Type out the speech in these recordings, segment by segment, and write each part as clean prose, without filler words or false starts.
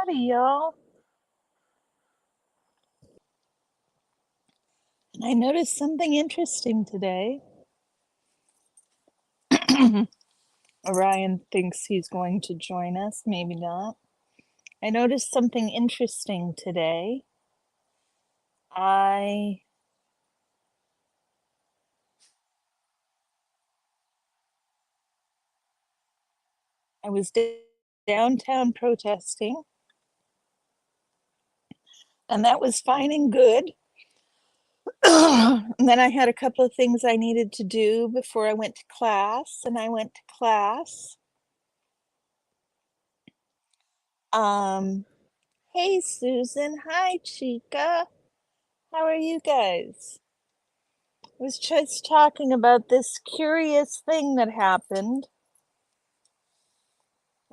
Howdy, y'all. And I noticed something interesting today. Orion thinks he's going to join us, maybe not. I noticed something interesting today. I was downtown protesting, and that was fine and good. And then I had a couple of things I needed to do before I went to class, and I went to class. Hey, Susan. Hi, Chica. How are you guys? I was just talking about this curious thing that happened.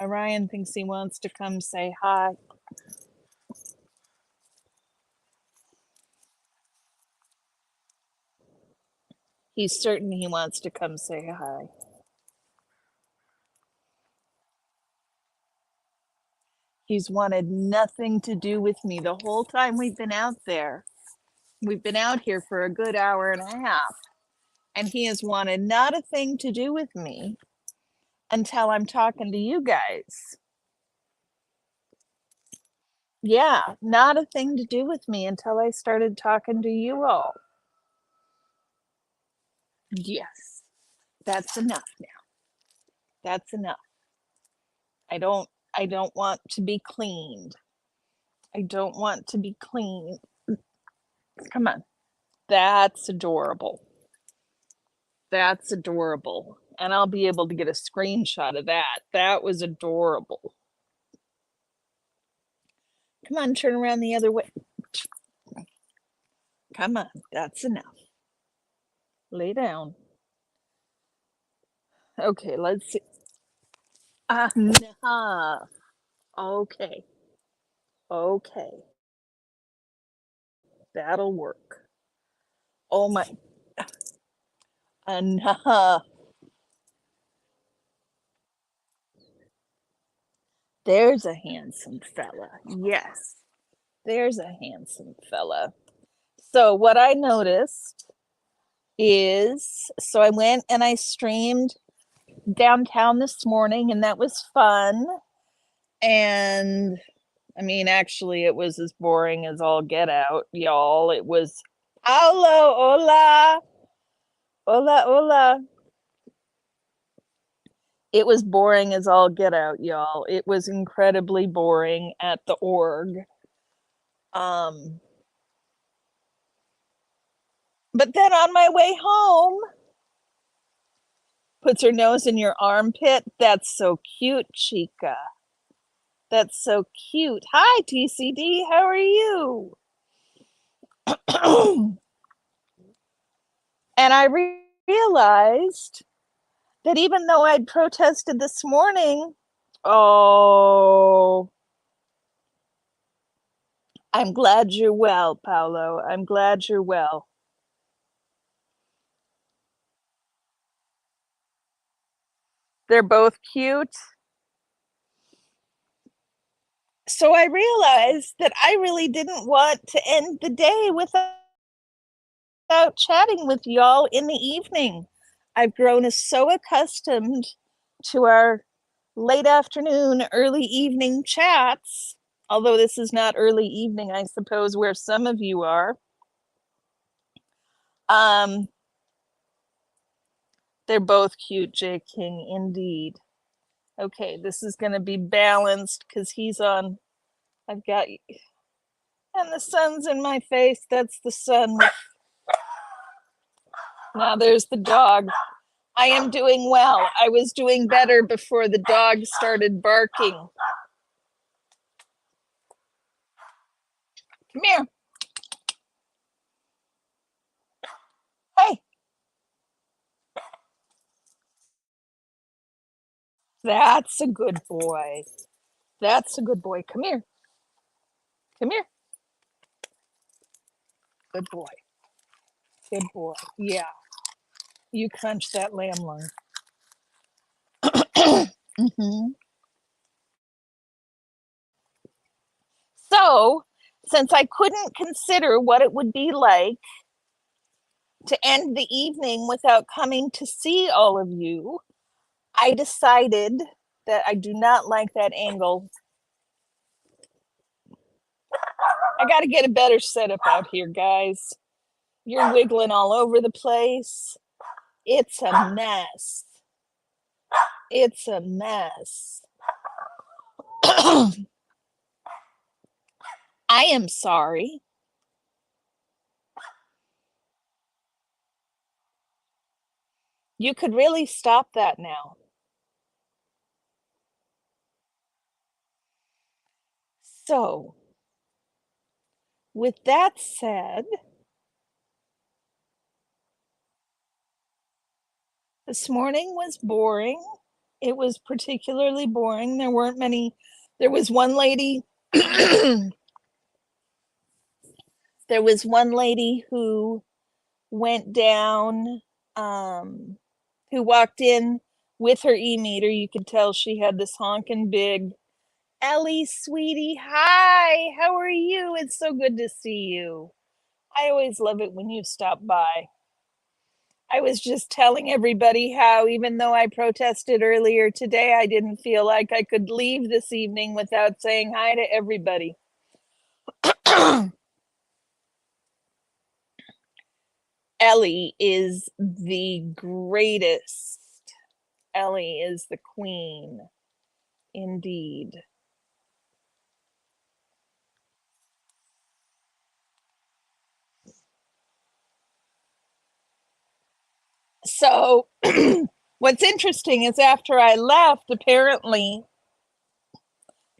Orion thinks he wants to come say hi. He's certain he wants to come say hi. He's wanted nothing to do with me the whole time we've been out there. We've been out here for a good hour and a half, and he has wanted not a thing to do with me until I'm talking to you guys. Yeah, not a thing to do with me until I started talking to you all. Yes, that's enough now. That's enough. I don't I don't want to be cleaned. I don't want to be cleaned. Come on. That's adorable. That's adorable. And I'll be able to get a screenshot of that. That was adorable. Come on, turn around the other way. Come on, that's enough. Lay down. Okay, let's see. Enough. Okay. Okay. That'll work. Oh my. Enough. There's a handsome fella. Yes. There's a handsome fella. So what I noticed is, so I went and I streamed downtown this morning, and that was fun. And I mean, actually, it was as boring as all get out, y'all. It was Paulo, hola, hola, hola. It was boring as all get out, y'all. It was incredibly boring at the org. Um, but then on my way home, puts her nose in your armpit. That's so cute, Chica. That's so cute. Hi, TCD. How are you? And I realized that even though I'd protested this morning, oh, I'm glad you're well, Paolo. I'm glad you're well. They're both cute. So I realized that I really didn't want to end the day without chatting with y'all in the evening. I've grown so accustomed to our late afternoon, early evening chats, although this is not early evening, I suppose, where some of you are. Um, they're both cute, J. King, indeed. Okay, this is going to be balanced because he's on. I've got, and the sun's in my face. That's the sun. Now there's the dog. I am doing well. I was doing better before the dog started barking. Come here. Hey. That's a good boy. That's a good boy. Come here. Come here. Good boy. Good boy. Yeah. You crunch that lamb lung. Mm-hmm. So, since I couldn't consider what it would be like to end the evening without coming to see all of you, I decided that I do not like that angle. I got to get a better setup out here, guys. You're wiggling all over the place. It's a mess. It's a mess. I am sorry. You could really stop that now. So, with that said, this morning was boring. It was particularly boring. There weren't many. There was one lady. There was one lady who went down, who walked in with her e-meter. You could tell she had this honking big, Ellie, sweetie, hi, how are you? It's so good to see you. I always love it when you stop by. I was just telling everybody how, even though I protested earlier today, I didn't feel like I could leave this evening without saying hi to everybody. Ellie is the greatest. Ellie is the queen, indeed. So, what's interesting is after I left, apparently,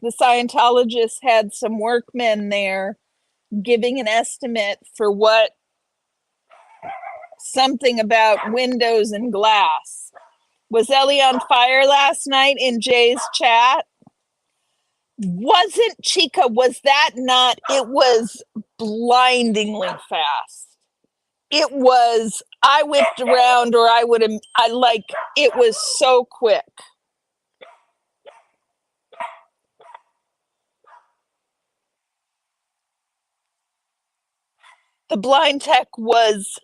the Scientologists had some workmen there giving an estimate for what something about windows and glass. Was Ellie on fire last night in Jay's chat? Wasn't Chica, was that not? It was blindingly fast. It was, I whipped around, or I would have, it was so quick. The blind tech was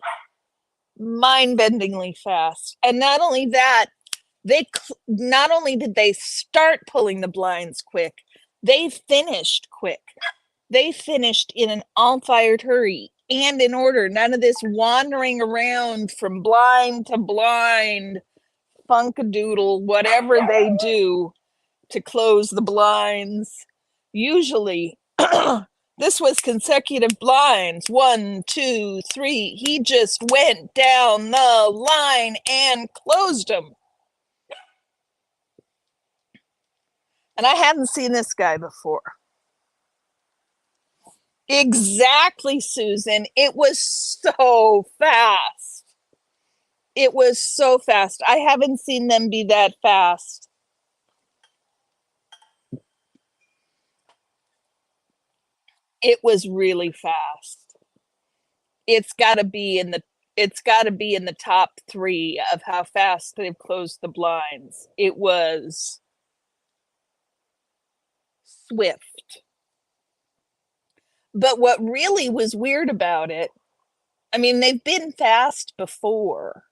mind-bendingly fast. And not only that, not only did they start pulling the blinds quick, they finished quick. They finished in an all-fired hurry and in order. None of this wandering around from blind to blind, funkadoodle, whatever they do to close the blinds. Usually, this was consecutive blinds. 1, 2, 3. He just went down the line and closed them. And I hadn't seen this guy before. Exactly, Susan. It was so fast. It was so fast. I haven't seen them be that fast. It was really fast. It's got to be in the top 3 of how fast they've closed the blinds. It was swift. But what really was weird about it, I mean, they've been fast before.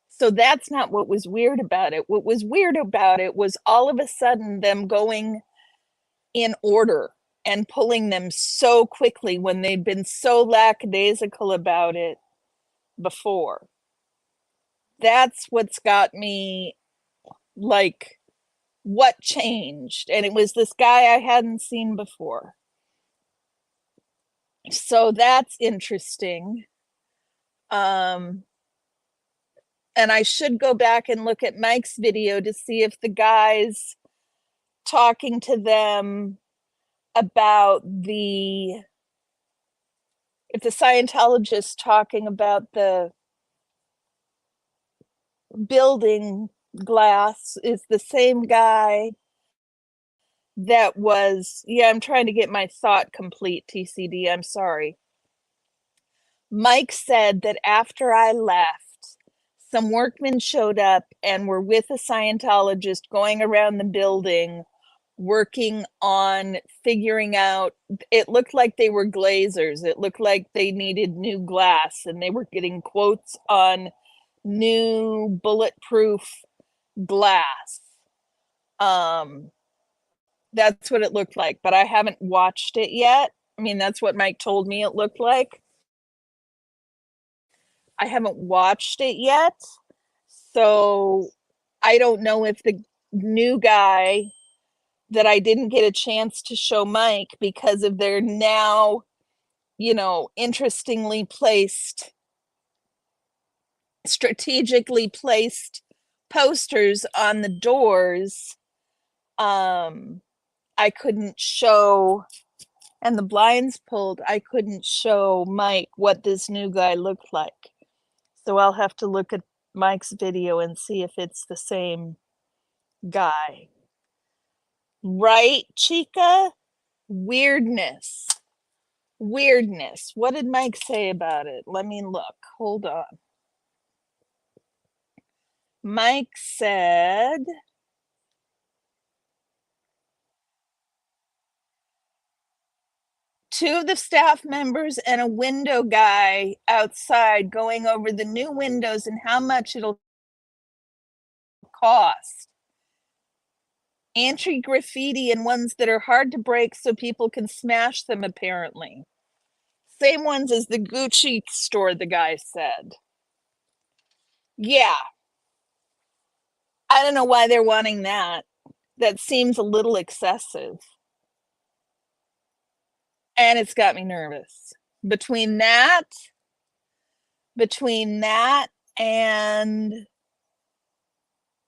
So that's not what was weird about it. What was weird about it was all of a sudden them going in order and pulling them so quickly when they'd been so lackadaisical about it before. That's what's got me like, what changed? And it was this guy I hadn't seen before. So that's interesting. And I should go back and look at Mike's video to see if the guys talking to them about if the Scientologists talking about the building glass is the same guy that was, I'm trying to get my thought complete, TCD, I'm sorry. Mike said that after I left, some workmen showed up and were with a Scientologist going around the building working on figuring out, it looked like they were glazers. It looked like they needed new glass and they were getting quotes on new bulletproof glass. That's what it looked like, but I haven't watched it yet. I mean, that's what Mike told me it looked like. I haven't watched it yet. So I don't know if the new guy that I didn't get a chance to show Mike because of their now, interestingly placed, strategically placed posters on the doors. I couldn't show, and the blinds pulled, I couldn't show Mike what this new guy looked like. So I'll have to look at Mike's video and see if it's the same guy. Right, Chica? Weirdness. Weirdness. What did Mike say about it? Let me look. Hold on. Mike said, two of the staff members and a window guy outside going over the new windows and how much it'll cost. Anti-graffiti and ones that are hard to break so people can smash them, apparently. Same ones as the Gucci store, the guy said. Yeah. I don't know why they're wanting that. That seems a little excessive. And it's got me nervous. Between that and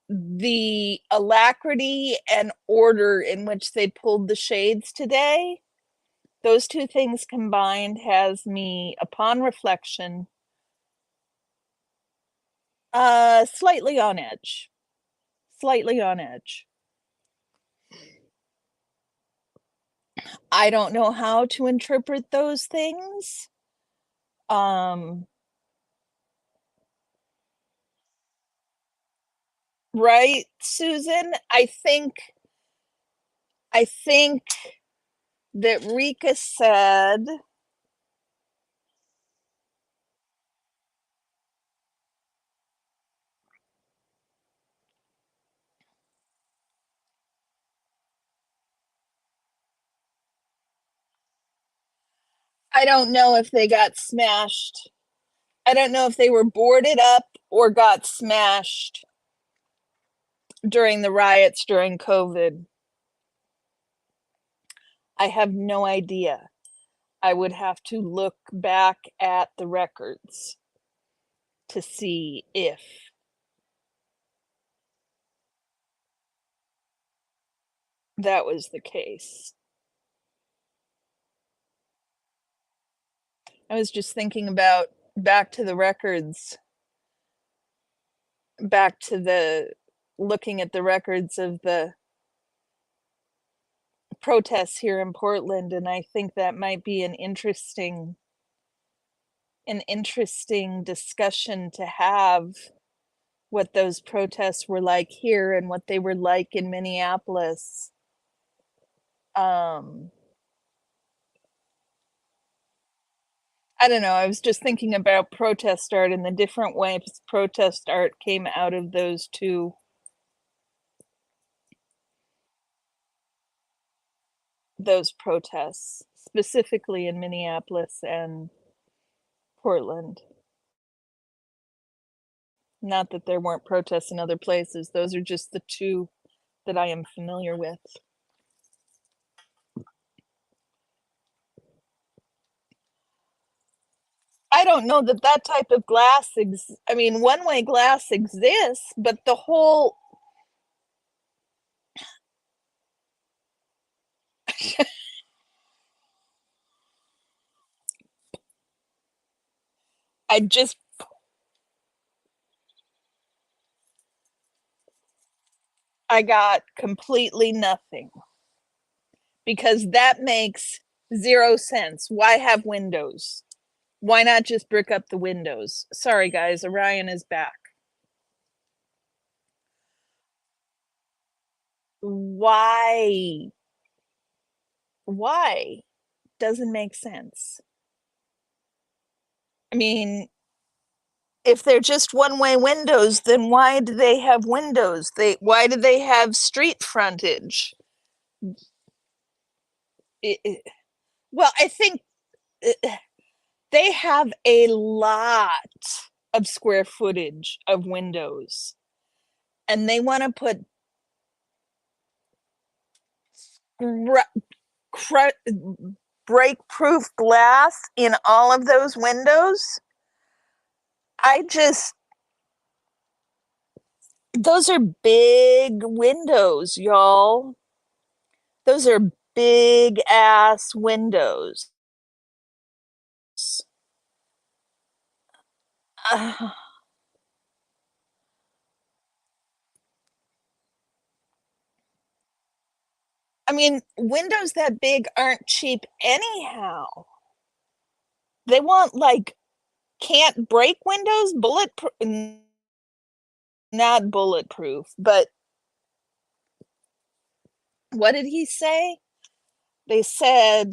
the alacrity and order in which they pulled the shades today, those two things combined has me, upon reflection, slightly on edge. Slightly on edge. I don't know how to interpret those things. Right, Susan? I think that Rika said, I don't know if they got smashed. I don't know if they were boarded up or got smashed during the riots during COVID. I have no idea. I would have to look back at the records to see if that was the case. I was just thinking about back to the records, back to the looking at the records of the protests here in Portland, and I think that might be an interesting discussion to have, what those protests were like here and what they were like in Minneapolis. I don't know, I was just thinking about protest art and the different ways protest art came out of those protests, specifically in Minneapolis and Portland. Not that there weren't protests in other places, those are just the two that I am familiar with. I don't know that that type of glass, I mean, one-way glass exists, but the whole I got completely nothing, because that makes 0 sense. Why have windows? Why not just brick up the windows? Sorry, guys, Orion is back. Why? Why? Doesn't make sense. I mean, if they're just one-way windows, then why do they have windows? Why do they have street frontage? Well, I think they have a lot of square footage of windows, and they want to put break-proof glass in all of those windows. I just Those are big windows, y'all. Those are big ass windows. Uh, I mean, windows that big aren't cheap anyhow. They want like can't break windows, not bulletproof, but what did he say? They said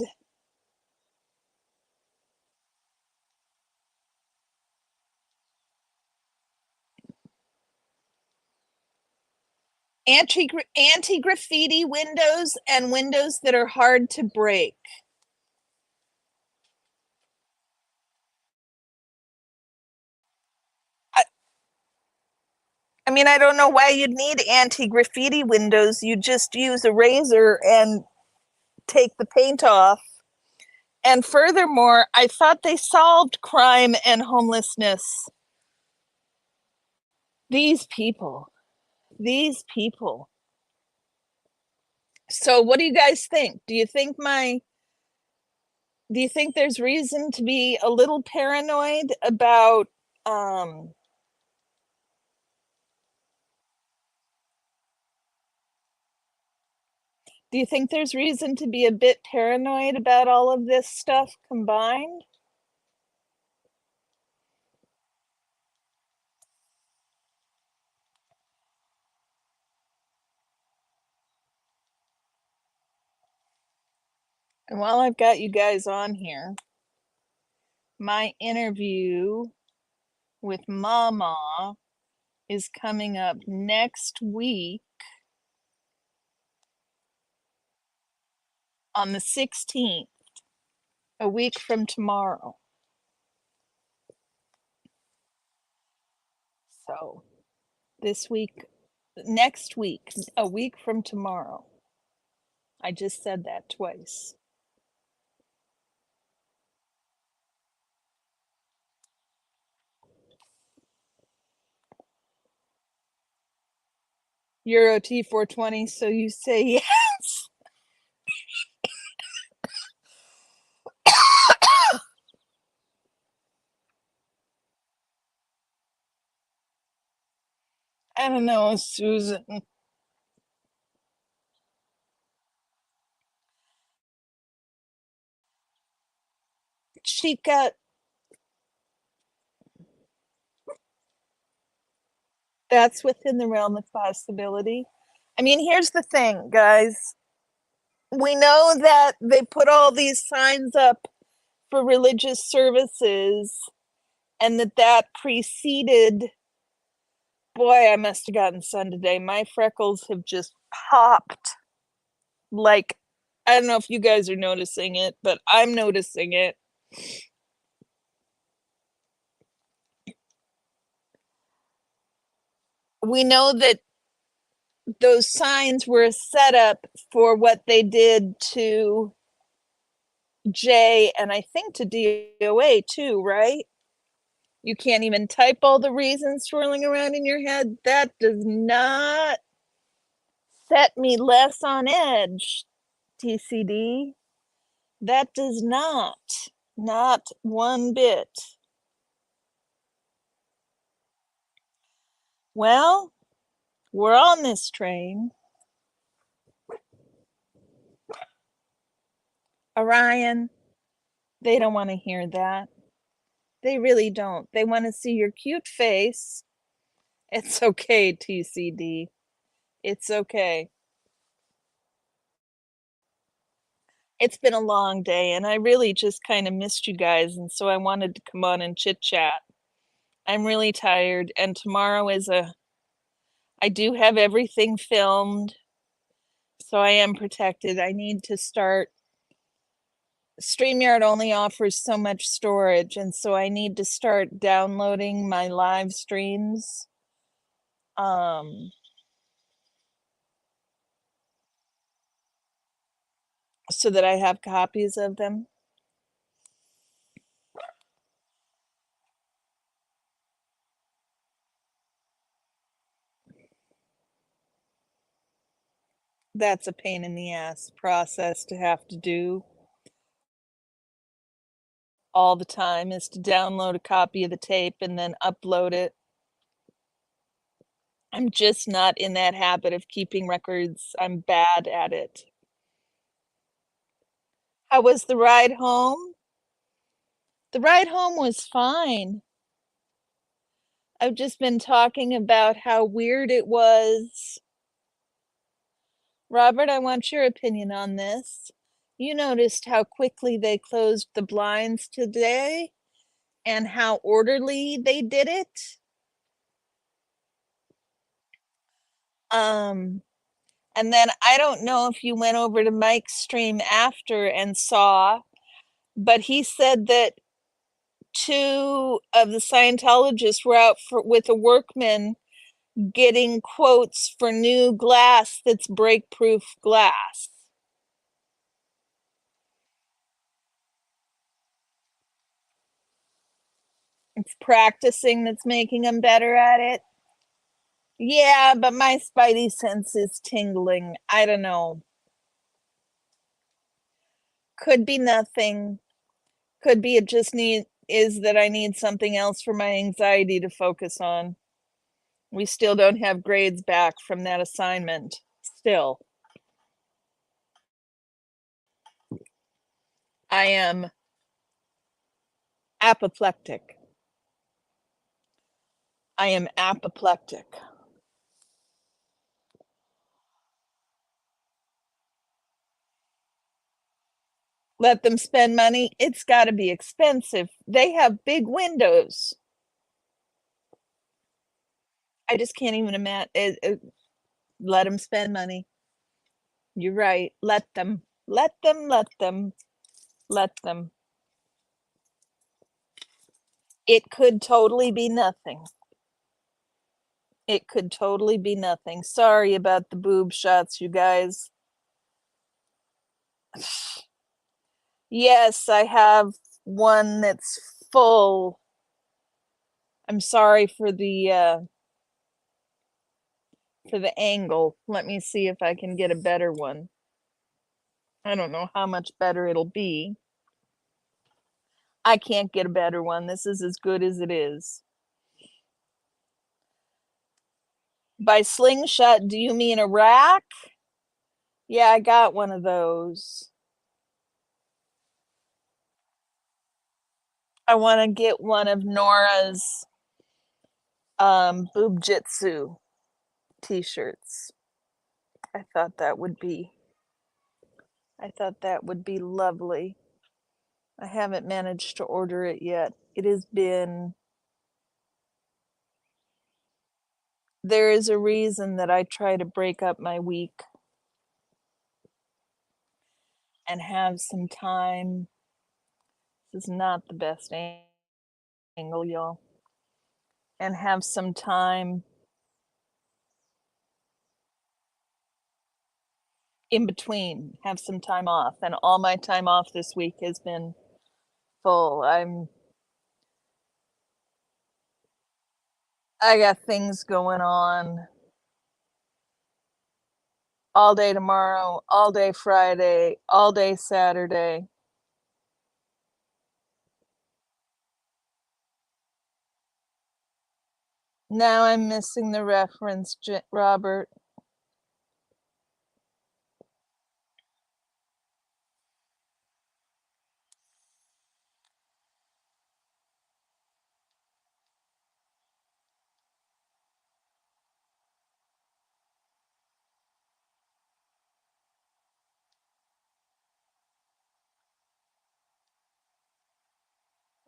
anti-graffiti windows and windows that are hard to break. I mean, I don't know why you'd need anti-graffiti windows. You just use a razor and take the paint off. And furthermore, I thought they solved crime and homelessness. These people, these people. So what do you guys think? Do you think there's reason to be a little paranoid about do you think there's reason to be a bit paranoid about all of this stuff combined? And while I've got you guys on here, my interview with Mama is coming up next week on the 16th, a week from tomorrow. So next week, a week from tomorrow. I just said that twice. Euro T420, so you say yes. I don't know, Susan. She got That's within the realm of possibility. I mean, here's the thing, guys. We know that they put all these signs up for religious services and that preceded, boy, I must have gotten sun today. My freckles have just popped. Like, I don't know if you guys are noticing it, but I'm noticing it. We know that those signs were a setup for what they did to Jay and I think to DOA too, right? You can't even type all the reasons swirling around in your head. That does not set me less on edge, TCD. That does not. Not one bit. Well, we're on this train. Orion, they don't want to hear that. They really don't. They want to see your cute face. It's okay, TCD. It's okay. It's been a long day, and I really just kinda missed you guys, and so I wanted to come on and chit chat. I'm really tired, and tomorrow is a I do have everything filmed, so I am protected. I need to start StreamYard only offers so much storage, and so I need to start downloading my live streams, um, so that I have copies of them. That's a pain in the ass process to have to do all the time, is to download a copy of the tape and then upload it. I'm just not in that habit of keeping records. I'm bad at it. How was the ride home? The ride home was fine. I've just been talking about how weird it was. Robert, I want your opinion on this. You noticed how quickly they closed the blinds today and how orderly they did it? Um, and then I don't know if you went over to Mike's stream after and saw, but he said that two of the Scientologists were out with a workman getting quotes for new glass that's break-proof glass. It's practicing that's making them better at it. Yeah, but my spidey sense is tingling. I don't know. Could be nothing. Could be it just is that I need something else for my anxiety to focus on. We still don't have grades back from that assignment. Still. I am apoplectic. I am apoplectic. Let them spend money. It's got to be expensive. They have big windows. I just can't even imagine. Let them spend money. You're right. Let them. Let them. Let them. Let them. It could totally be nothing. It could totally be nothing. Sorry about the boob shots, you guys. Yes, I have one that's full. I'm sorry for the angle. Let me see if I can get a better one. I don't know how much better it'll be. I can't get a better one. This is as good as it is. By slingshot, do you mean a rack? Yeah, I got one of those. I want to get one of Nora's boob jitsu t-shirts. I thought that would be lovely. I haven't managed to order it yet. It has been There is a reason that I try to break up my week and have some time. This is not the best angle, y'all. And have some time in between, have some time off. And all my time off this week has been full. I got things going on all day tomorrow, all day Friday, all day Saturday. Now I'm missing the reference, Robert.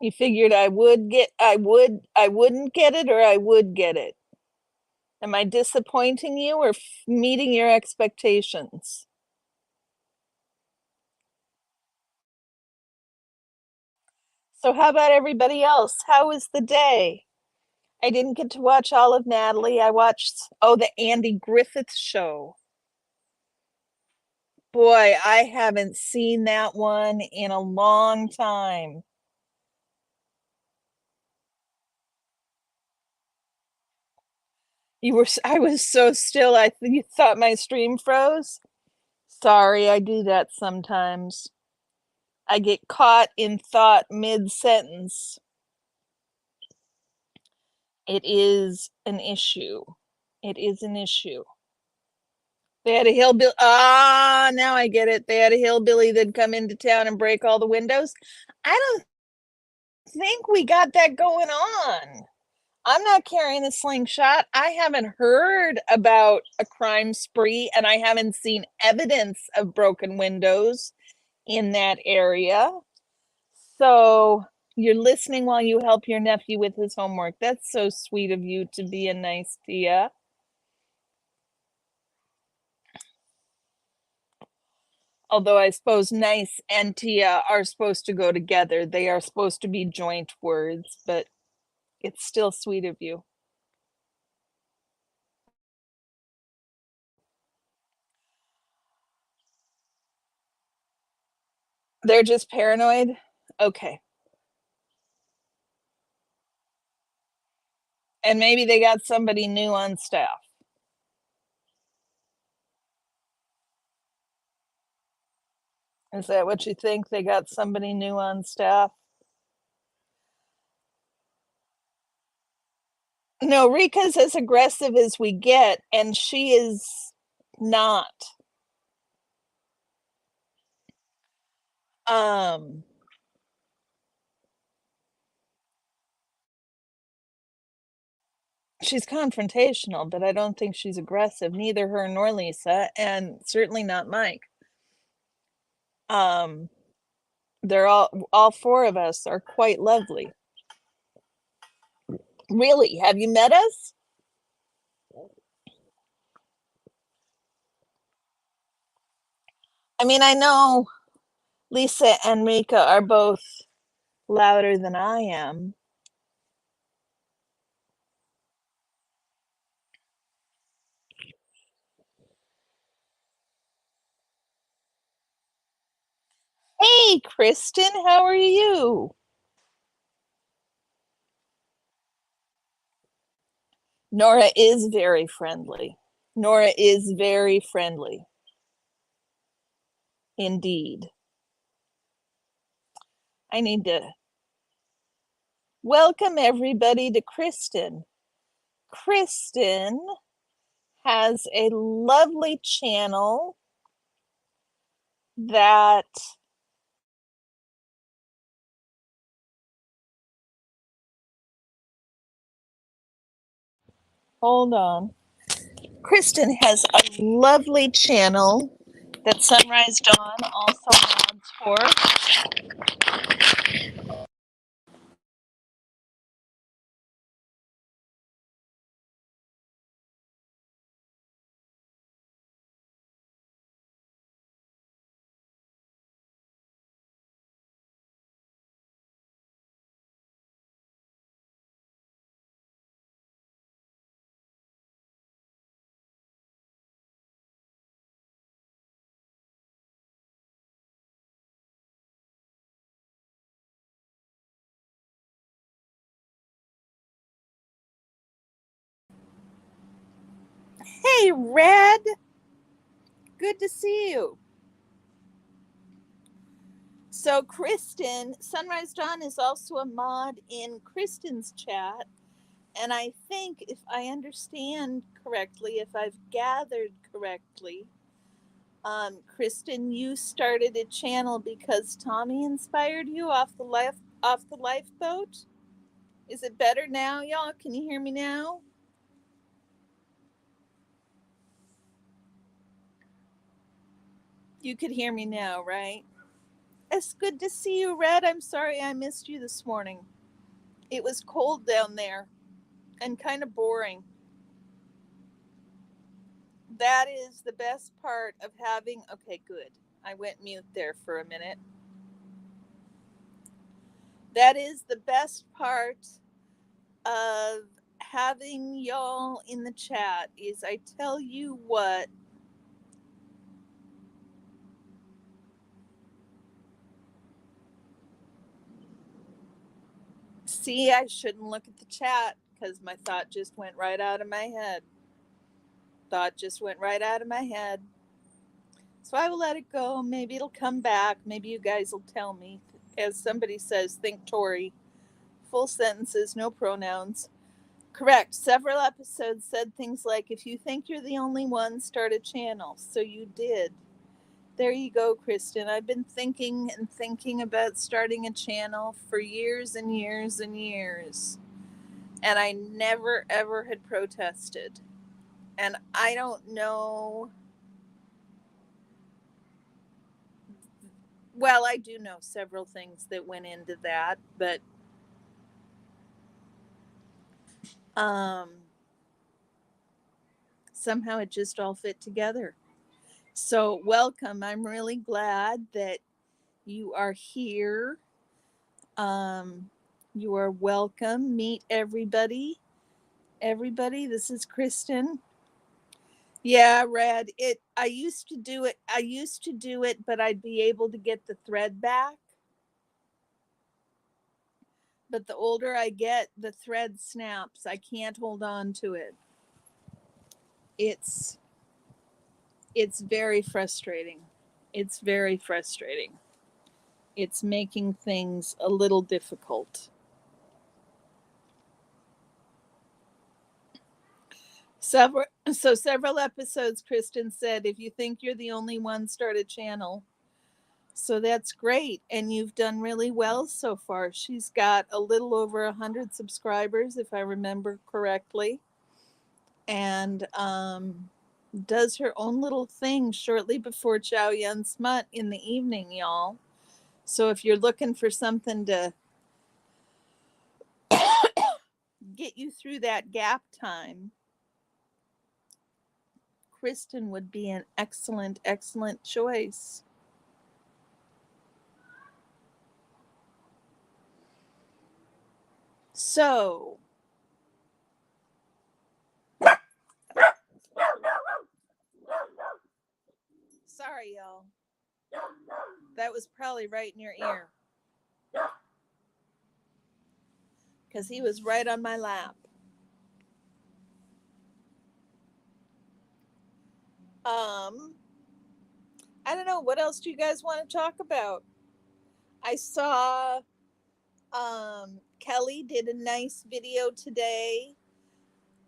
You figured I wouldn't get it, or I would get it. Am I disappointing you or meeting your expectations? So how about everybody else? How was the day? I didn't get to watch all of Natalie. I watched, oh, the Andy Griffith show. Boy, I haven't seen that one in a long time. I was so still. You thought my stream froze? Sorry, I do that sometimes. I get caught in thought mid-sentence. It is an issue. It is an issue. They had a hillbilly. Ah, now I get it. They had a hillbilly that'd come into town and break all the windows. I don't think we got that going on. I'm not carrying a slingshot. I haven't heard about a crime spree, and I haven't seen evidence of broken windows in that area. So you're listening while you help your nephew with his homework. That's so sweet of you to be a nice Tia. Although I suppose nice and Tia are supposed to go together. They are supposed to be joint words, but it's still sweet of you. They're just paranoid? Okay. And maybe they got somebody new on staff. Is that what you think? They got somebody new on staff? No, Rika's as aggressive as we get, and she is not. Um, she's confrontational, but I don't think she's aggressive. Neither her nor Lisa, and certainly not Mike. Um, they're all four of us are quite lovely. Really, have you met us? I mean, I know Lisa and Rika are both louder than I am. Hey, Kristen, how are you? Nora is very friendly. Nora is very friendly. Indeed. I need to welcome everybody to Kristen. Kristen has a lovely channel that hold on. Kristen has a lovely channel that Sunrise Dawn also mods for. Hey, Red. Good to see you. So, Kristen, Sunrise Dawn is also a mod in Kristen's chat. And I think, if I understand correctly, if I've gathered correctly, Kristen, you started a channel because Tommy inspired you off the lifeboat. Is it better now, y'all? Can you hear me now? You could hear me now, right? It's good to see you, Red. I'm sorry I missed you this morning. It was cold down there and kind of boring. That is the best part of having. Okay, good. I went mute there for a minute. That is the best part of having y'all in the chat is I tell you what. See, I shouldn't look at the chat because my thought just went right out of my head. Thought just went right out of my head. So I will let it go. Maybe it'll come back. Maybe you guys will tell me. As somebody says, think Tori. Full sentences, no pronouns. Correct. Several episodes said things like, if you think you're the only one, start a channel. So you did. There you go, Kristen. I've been thinking and thinking about starting a channel for years and years and years. And I never, ever had protested. And I don't know. Well, I do know several things that went into that, but somehow it just all fit together. So, welcome. I'm really glad that you are here. You are welcome. Meet everybody. Everybody, this is Kristen. Yeah, Red. I used to do it, but I'd be able to get the thread back. But the older I get, the thread snaps. I can't hold on to it. It's very frustrating. It's very frustrating. It's making things a little difficult. Several episodes, Kristen said, if you think you're the only one, start a channel. So that's great. And you've done really well so far. She's got a little over 100 subscribers, if I remember correctly. And does her own little thing shortly before Chow Yun Smut in the evening, y'all. So if you're looking for something to get you through that gap time, Kristen would be an excellent, excellent choice. So, sorry, y'all. That was probably right in your ear. Because he was right on my lap. I don't know. What else do you guys want to talk about? I saw Kelly did a nice video today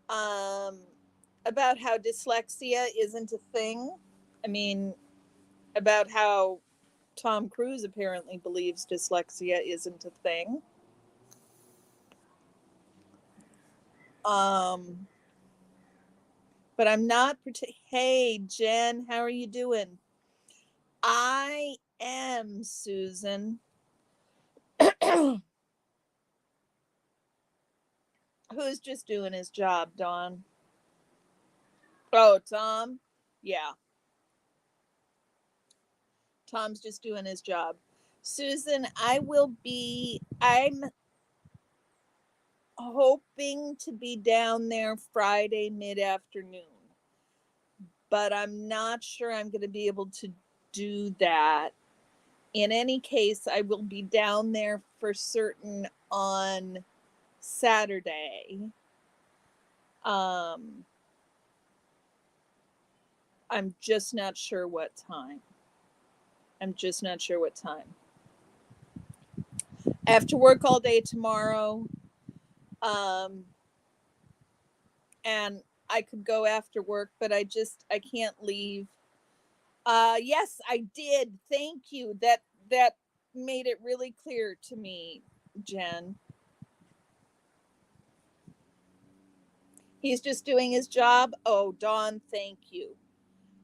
about how dyslexia isn't a thing. I mean, about how Tom Cruise apparently believes dyslexia isn't a thing. But I'm not. Hey, Jen, how are you doing? I am, Susan. Who's just doing his job, Dawn? Oh, Tom? Yeah. Tom's just doing his job. Susan, I'm hoping to be down there Friday mid-afternoon. But I'm not sure I'm going to be able to do that. In any case, I will be down there for certain on Saturday. I'm just not sure what time. I have to work all day tomorrow. And I could go after work, but I can't leave. Yes, I did. Thank you. That made it really clear to me, Jen. He's just doing his job. Oh, Dawn, thank you.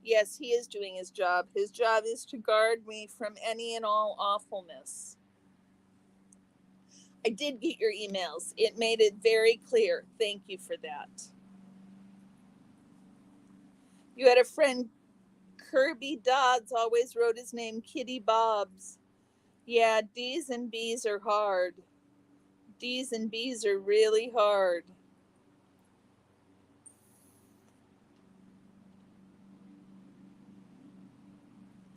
Yes, he is doing his job. His job is to guard me from any and all awfulness. I did get your emails. It made it very clear. Thank you for that. You had a friend, Kirby Dodds, always wrote his name Kitty Bobs. Yeah, D's and B's are hard. D's and B's are really hard.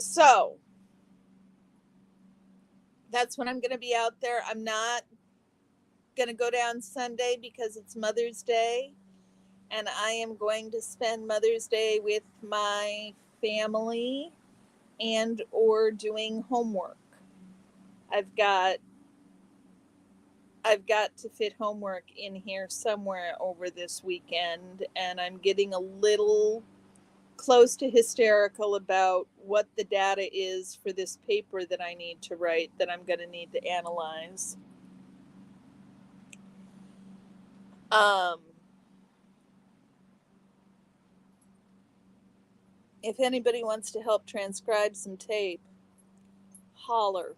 So, that's when I'm going to be out there. I'm not going to go down Sunday because it's Mother's Day. And I am going to spend Mother's Day with my family and or doing homework. I've got I've got to fit homework in here somewhere over this weekend, and I'm getting a little close to hysterical about what the data is for this paper that I need to write, that I'm going to need to analyze. Um, if anybody wants to help transcribe some tape, holler.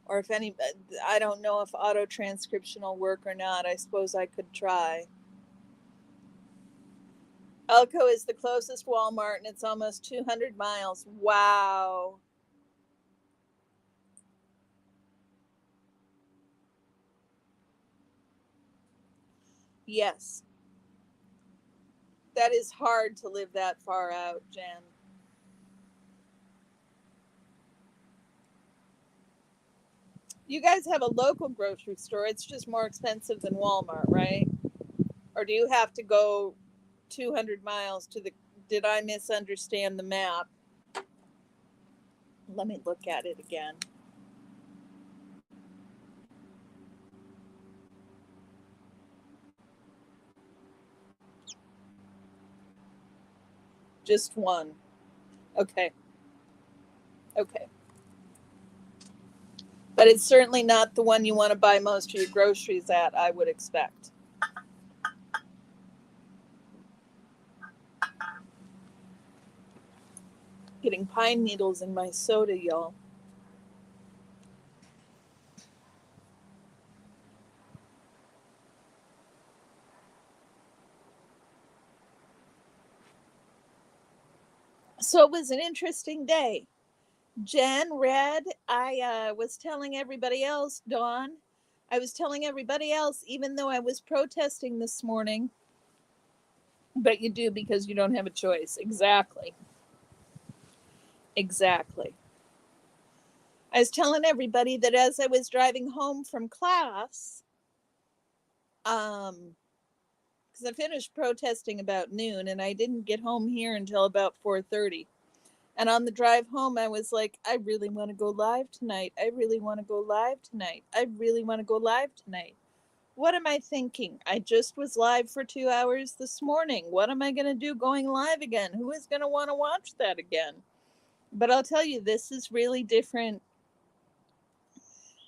Or if any, I don't know if auto transcription will work or not. I suppose I could try. Elko is the closest Walmart and it's almost 200 miles. Wow. Yes. That is hard to live that far out, Jen. You guys have a local grocery store. It's just more expensive than Walmart, right? Or do you have to go 200 miles to the. Did I misunderstand the map? Let me look at it again. Just one. Okay. Okay. But it's certainly not the one you want to buy most of your groceries at, I would expect. Getting pine needles in my soda, y'all. So it was an interesting day. Jen read, I was telling everybody else, Dawn, I was telling everybody else, even though I was protesting this morning, but you do because you don't have a choice. Exactly. Exactly. I was telling everybody that as I was driving home from class, because I finished protesting about noon and I didn't get home here until about 4:30. And on the drive home, I was like, I really want to go live tonight. I really want to go live tonight. I really want to go live tonight. What am I thinking? I just was live for 2 hours this morning. What am I going to do going live again? Who is going to want to watch that again? But I'll tell you, this is really different.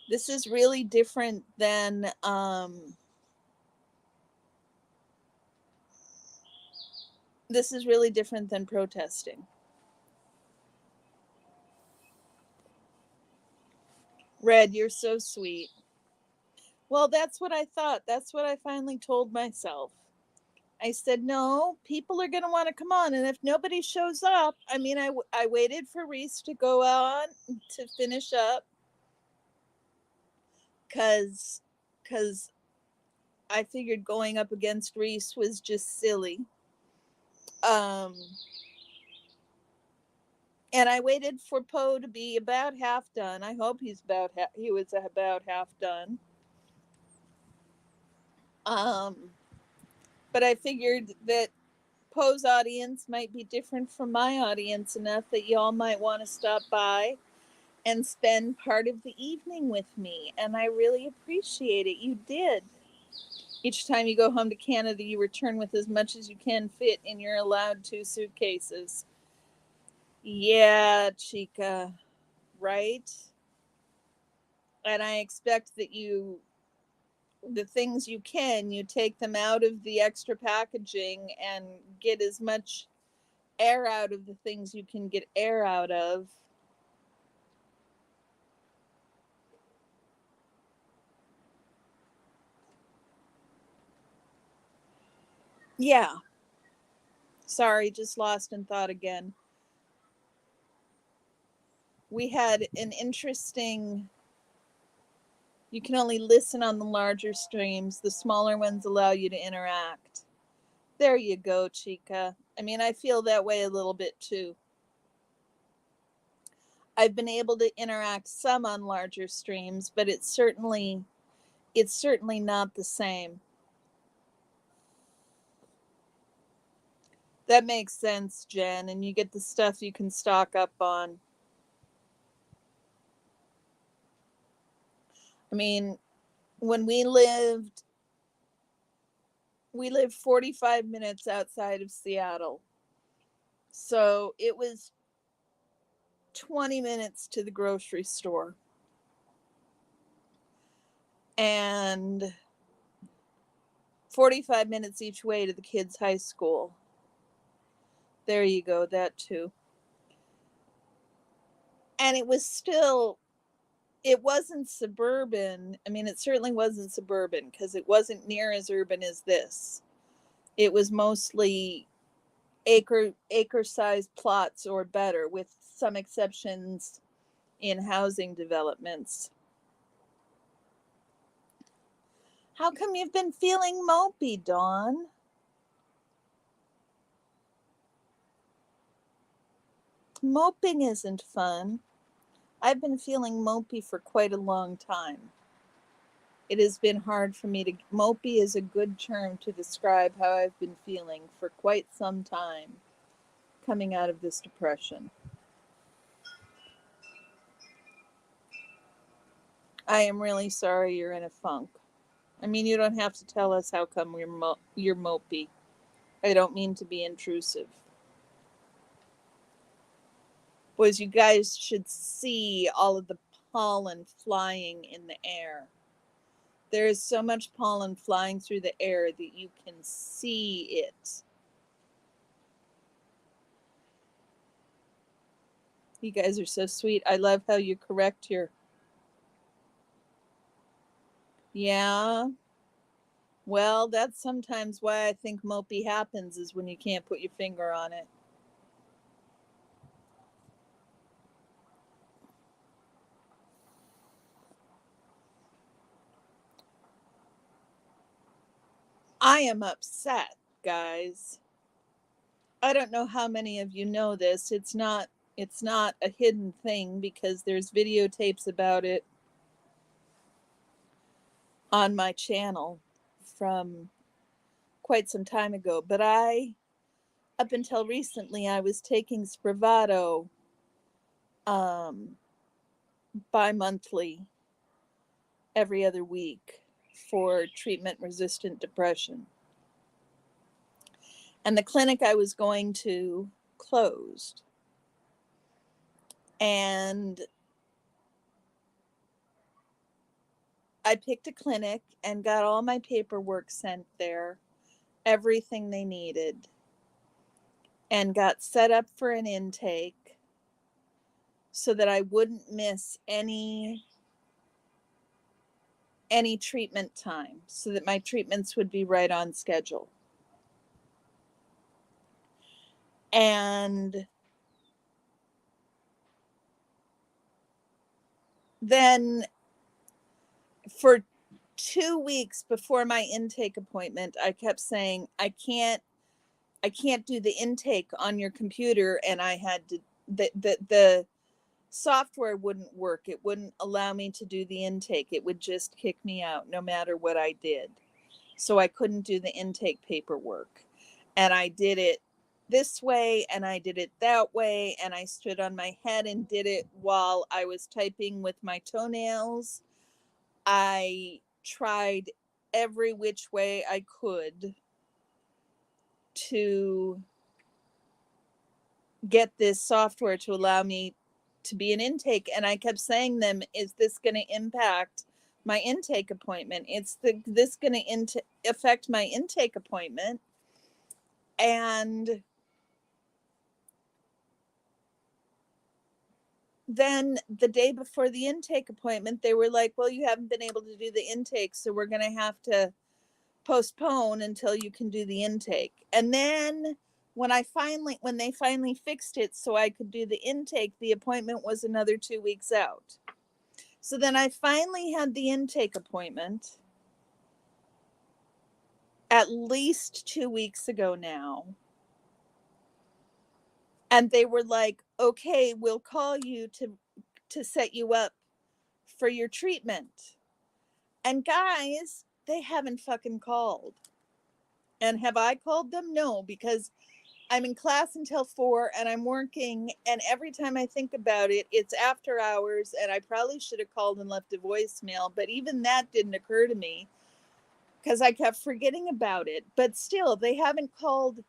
This is really different than this is really different than protesting. Red, you're so sweet. Well, that's what I thought. That's what I finally told myself. I said, no, people are going to want to come on. And if nobody shows up, I mean, I waited for Reese to go on to finish up because I figured going up against Reese was just silly. Um, and I waited for Poe to be about half done. I hope he was about half done. Um, but I figured that Poe's audience might be different from my audience enough that y'all might want to stop by and spend part of the evening with me. And I really appreciate it. You did. Each time you go home to Canada, you return with as much as you can fit in your allowed 2 suitcases. Yeah, Chica, right? And I expect that you the things you can, you take them out of the extra packaging and get as much air out of the things you can get air out of. Yeah. Sorry, just lost in thought again. We had an interesting, you can only listen on the larger streams. The smaller ones allow you to interact. There you go, Chica. I mean, I feel that way a little bit too. I've been able to interact some on larger streams, but it's certainly not the same. That makes sense, Jen, and you get the stuff you can stock up on. I mean, when we lived 45 minutes outside of Seattle. So it was 20 minutes to the grocery store. And 45 minutes each way to the kids' high school. There you go, that too. And it was still, it wasn't suburban. I mean, it certainly wasn't suburban because it wasn't near as urban as this. It was mostly acre-sized plots or better, with some exceptions in housing developments. How come you've been feeling mopey, Dawn? Moping isn't fun. I've been feeling mopey for quite a long time. It has been hard for me to. Mopey is a good term to describe how I've been feeling for quite some time coming out of this depression. I am really sorry you're in a funk. I mean, you don't have to tell us how come you're mopey. I don't mean to be intrusive. Boys, you guys should see all of the pollen flying in the air. There is so much pollen flying through the air that you can see it. You guys are so sweet. I love how you correct your. Yeah. Well, that's sometimes why I think mopey happens, is when you can't put your finger on it. I am upset, guys. I don't know how many of you know this. It's not a hidden thing because there's videotapes about it on my channel from quite some time ago. But up until recently, I was taking Spravato bi-monthly, every other week, for treatment-resistant depression. And the clinic I was going to closed. And I picked a clinic and got all my paperwork sent there, everything they needed, and got set up for an intake so that I wouldn't miss any treatment time, so that my treatments would be right on schedule. And then for 2 weeks before my intake appointment, I kept saying, I can't do the intake on your computer. And I had to, the software wouldn't work. It wouldn't allow me to do the intake. It would just kick me out no matter what I did. So I couldn't do the intake paperwork. And I did it this way and I did it that way. And I stood on my head and did it while I was typing with my toenails. I tried every which way I could to get this software to allow me to be an intake. And I kept saying them, is this going to impact my intake appointment. This going to affect my intake appointment. And then the day before the intake appointment, they were like, well, you haven't been able to do the intake, so we're going to have to postpone until you can do the intake. And then when they finally fixed it so I could do the intake, the appointment was another 2 weeks out. So then I finally had the intake appointment at least 2 weeks ago now. And they were like, okay, we'll call you to set you up for your treatment. And guys, they haven't fucking called. And have I called them? No, because I'm in class until 4 and I'm working. And every time I think about it, it's after hours. And I probably should have called and left a voicemail. But even that didn't occur to me because I kept forgetting about it. But still, they haven't called.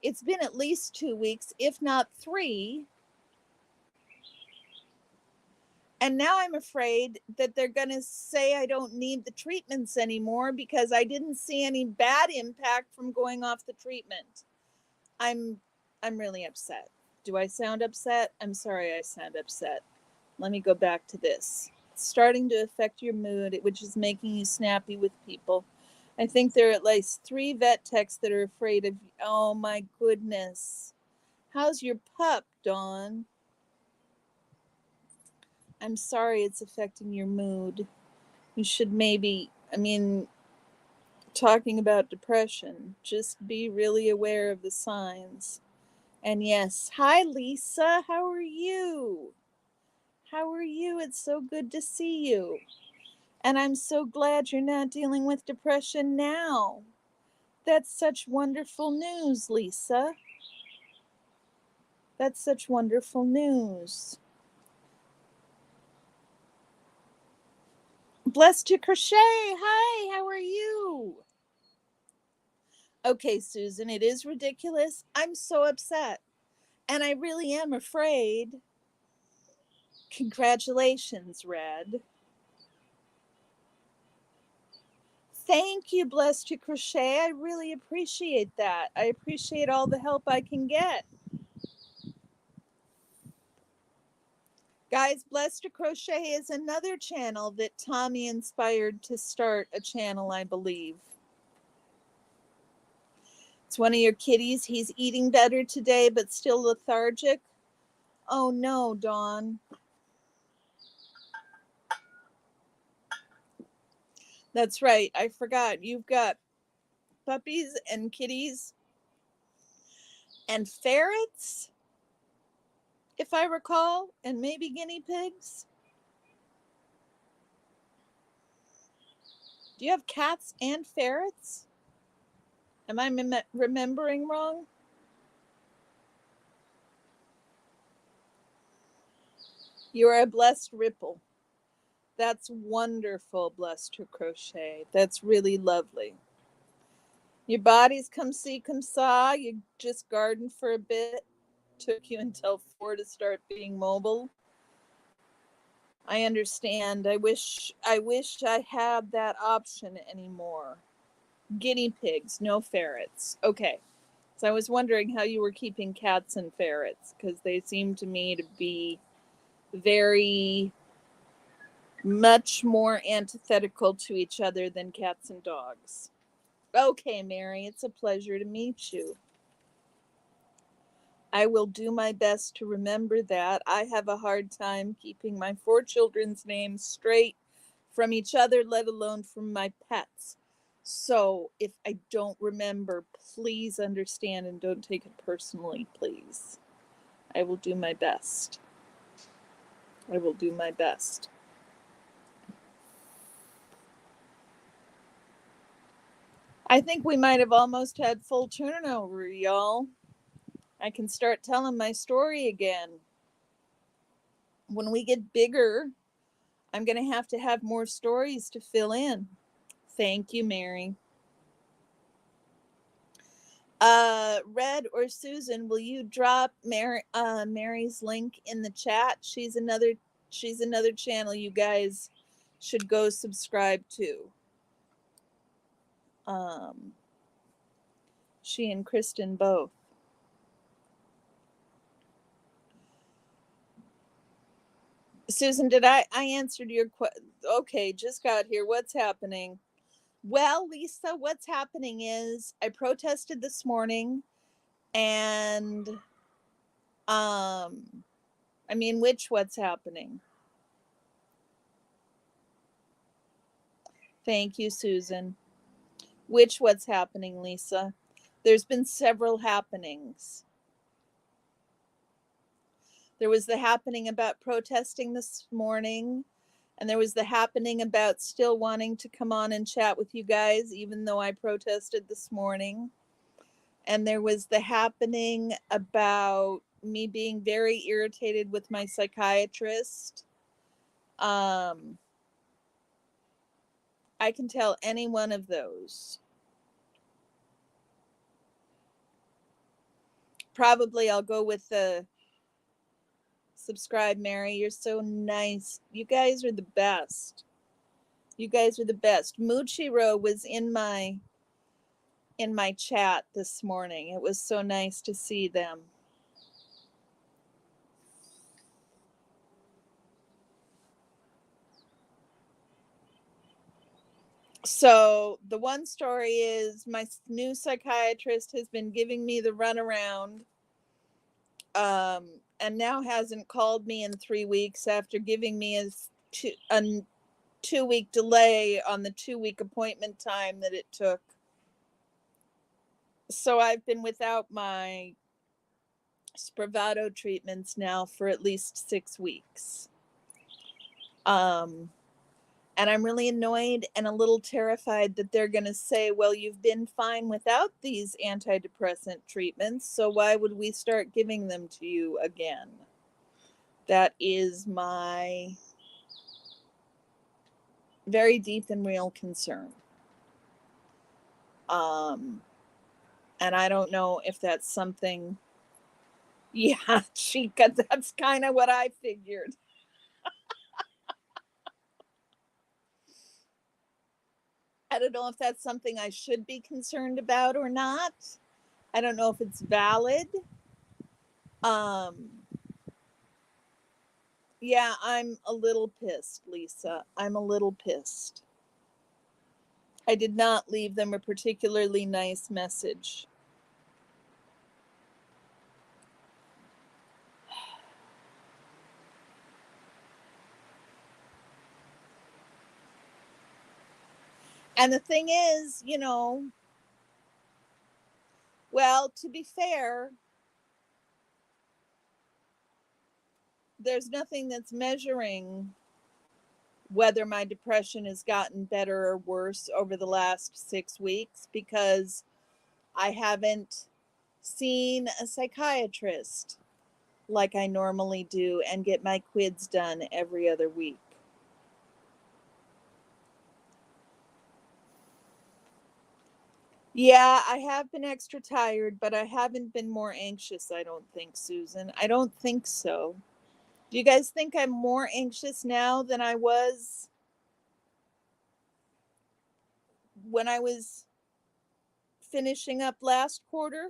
It's been at least 2 weeks, if not 3. And now I'm afraid that they're going to say I don't need the treatments anymore because I didn't see any bad impact from going off the treatment. I'm really upset. Do I sound upset? I'm sorry I sound upset. Let me go back to this. It's starting to affect your mood, which is making you snappy with people. I think there are at least 3 vet techs that are afraid of you. Oh my goodness. How's your pup, Dawn? I'm sorry it's affecting your mood. You should maybe, talking about depression, just be really aware of the signs. And yes, hi Lisa, how are you? How are you? It's so good to see you. And I'm so glad you're not dealing with depression now. That's such wonderful news, Lisa. That's such wonderful news. Blessed to Crochet. Hi, how are you? Okay, Susan, it is ridiculous. I'm so upset. And I really am afraid. Congratulations, Red. Thank you, Blessed to Crochet. I really appreciate that. I appreciate all the help I can get. Guys, Blessed to Crochet is another channel that Tommy inspired to start a channel, I believe. It's one of your kitties. He's eating better today, but still lethargic. Oh no, Dawn. That's right. I forgot. You've got puppies and kitties and ferrets, if I recall, and maybe guinea pigs. Do you have cats and ferrets? Am I remembering wrong? You are a blessed ripple. That's wonderful, Blessed to Crochet. That's really lovely. Your body's come see, come saw. You just gardened for a bit. Took you until 4 to start being mobile. I understand. I wish I had that option anymore. Guinea pigs, no ferrets. Okay. So I was wondering how you were keeping cats and ferrets, because they seem to me to be very much more antithetical to each other than cats and dogs. Okay, Mary, it's a pleasure to meet you. I will do my best to remember that. I have a hard time keeping my 4 children's names straight from each other, let alone from my pets. So if I don't remember, please understand and don't take it personally, please. I will do my best. I will do my best. I think we might have almost had full turnover, y'all. I can start telling my story again. When we get bigger, I'm going to have more stories to fill in. Thank you, Mary. Red or Susan, will you drop Mary's link in the chat? She's another channel, you guys. should go subscribe to. She and Kristen both. Susan, did I answered your question? Okay, just got here. What's happening? Well, Lisa, what's happening is I protested this morning, and I mean, what's happening? Thank you, Susan. What's happening, Lisa? There's been several happenings. There was the happening about protesting this morning, and there was the happening about still wanting to come on and chat with you guys, even though I protested this morning. And there was the happening about me being very irritated with my psychiatrist. I can tell any one of those. Probably I'll go with the subscribe, Mary. You're so nice. You guys are the best. You guys are the best. Muchiro was in my chat this morning. It was so nice to see them. So the one story is my new psychiatrist has been giving me the runaround, and now hasn't called me in 3 weeks after giving me a 2-week delay on the 2-week appointment time that it took. So I've been without my Spravato treatments now for at least 6 weeks. And I'm really annoyed and a little terrified that they're going to say, well, you've been fine without these antidepressant treatments, so why would we start giving them to you again? That is my very deep and real concern. And I don't know if that's something. Yeah, Chica, that's kind of what I figured. I don't know if that's something I should be concerned about or not. I don't know if it's valid. Yeah, I'm a little pissed, Lisa. I'm a little pissed. I did not leave them a particularly nice message. And the thing is, well, to be fair, there's nothing that's measuring whether my depression has gotten better or worse over the last 6 weeks because I haven't seen a psychiatrist like I normally do and get my quids done every other week. Yeah, I have been extra tired, but I haven't been more anxious, I don't think, Susan. I don't think so. Do you guys think I'm more anxious now than I was when I was finishing up last quarter?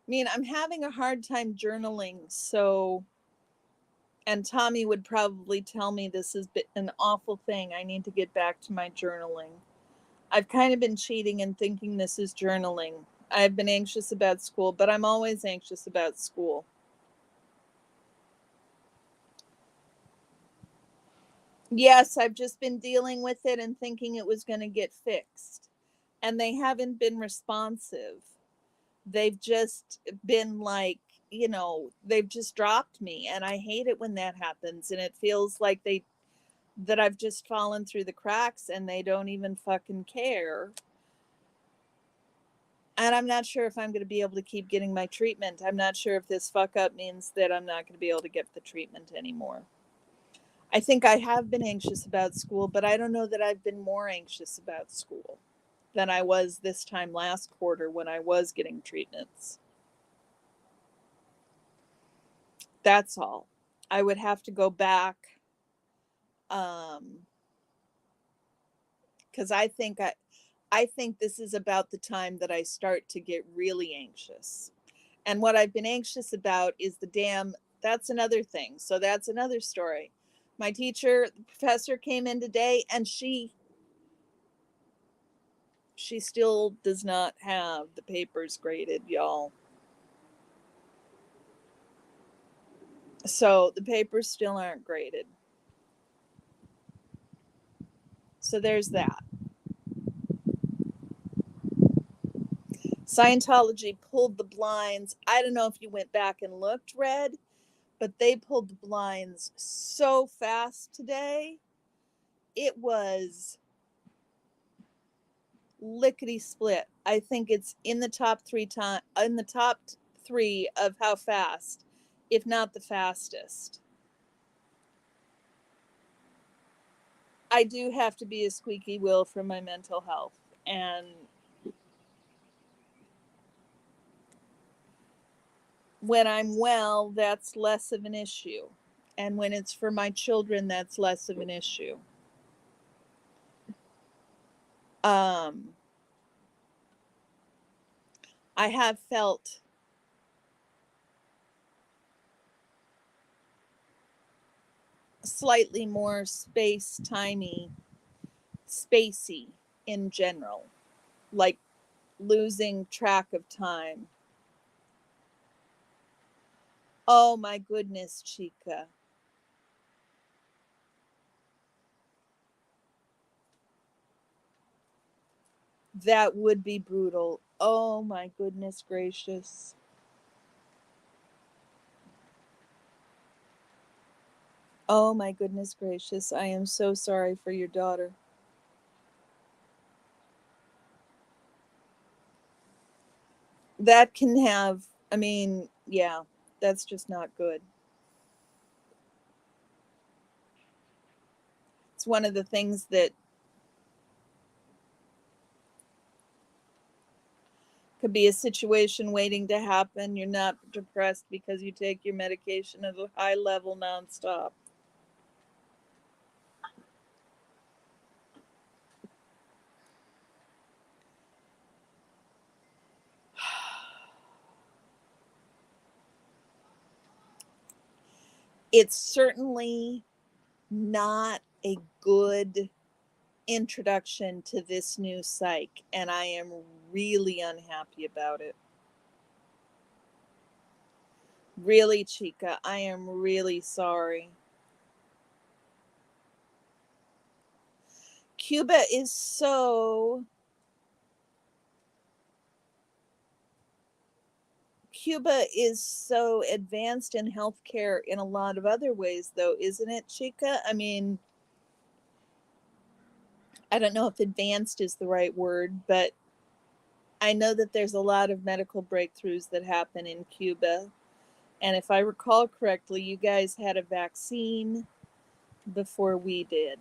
I mean, I'm having a hard time journaling, so, and Tommy would probably tell me this has been an awful thing. I need to get back to my journaling. I've kind of been cheating and thinking this is journaling. I've been anxious about school, but I'm always anxious about school. Yes, I've just been dealing with it and thinking it was going to get fixed. And they haven't been responsive. They've just been like, they've just dropped me. And I hate it when that happens. And it feels like that I've just fallen through the cracks and they don't even fucking care. And I'm not sure if I'm going to be able to keep getting my treatment. I'm not sure if this fuck up means that I'm not going to be able to get the treatment anymore. I think I have been anxious about school, but I don't know that I've been more anxious about school than I was this time last quarter when I was getting treatments. That's all. I would have to go back, because I think this is about the time that I start to get really anxious. And what I've been anxious about is that's another thing. So that's another story. My teacher, the professor, came in today, and she still does not have the papers graded, y'all. So the papers still aren't graded. So there's that. Scientology pulled the blinds. I don't know if you went back and looked, Red, but they pulled the blinds so fast today. It was lickety split. I think it's in the top three of how fast, if not the fastest. I do have to be a squeaky wheel for my mental health, and when I'm well, that's less of an issue. And when it's for my children, that's less of an issue. I have felt slightly more spacey in general, like losing track of time. Oh my goodness, Chica. That would be brutal. Oh my goodness gracious. Oh my goodness gracious. I am so sorry for your daughter. That can have, I mean, yeah, that's just not good. It's one of the things that could be a situation waiting to happen. You're not depressed because you take your medication at a high level nonstop. It's certainly not a good introduction to this new psych, and I am really unhappy about it. Really, Chica, I am really sorry. Cuba is so advanced in healthcare in a lot of other ways, though, isn't it, Chica? I mean, I don't know if advanced is the right word, but I know that there's a lot of medical breakthroughs that happen in Cuba. And if I recall correctly, you guys had a vaccine before we did.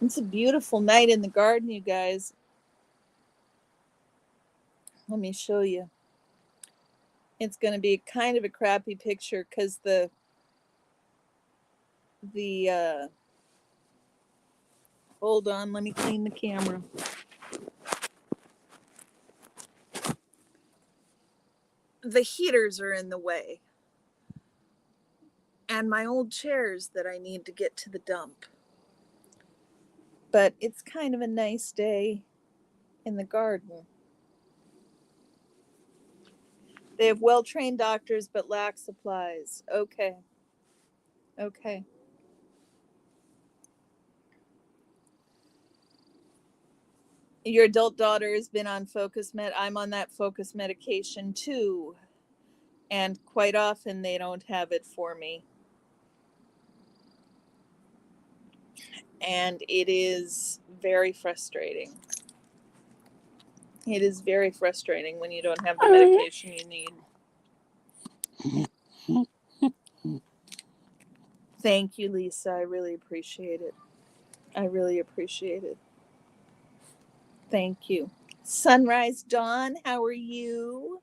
It's a beautiful night in the garden, you guys. Let me show you. It's going to be kind of a crappy picture because the hold on, let me clean the camera. The heaters are in the way, and my old chairs that I need to get to the dump. But it's kind of a nice day in the garden. They have well-trained doctors but lack supplies. Okay. Okay. Your adult daughter has been on Focus Med. I'm on that Focus medication too. And quite often they don't have it for me. And it is very frustrating. It is very frustrating when you don't have the medication you need. Thank you, Lisa. I really appreciate it. I really appreciate it. Thank you. Sunrise Dawn, how are you?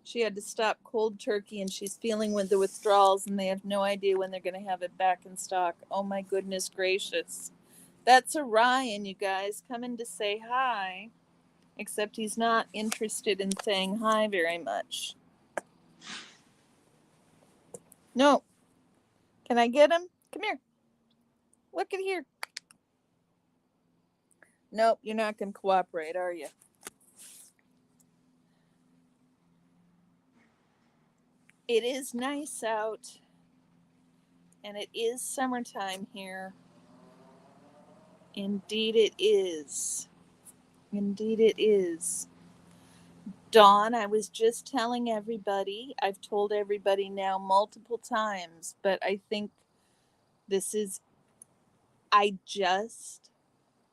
She had to stop cold turkey and she's feeling with the withdrawals and they have no idea when they're going to have it back in stock. Oh my goodness gracious. That's Orion, you guys, coming to say hi. Except he's not interested in saying hi very much. No. Can I get him? Come here. Look at here. Nope, you're not going to cooperate, are you? It is nice out. And it is summertime here. Indeed it is. Indeed it is. Dawn, I was just telling everybody, I've told everybody now multiple times, but I think this is,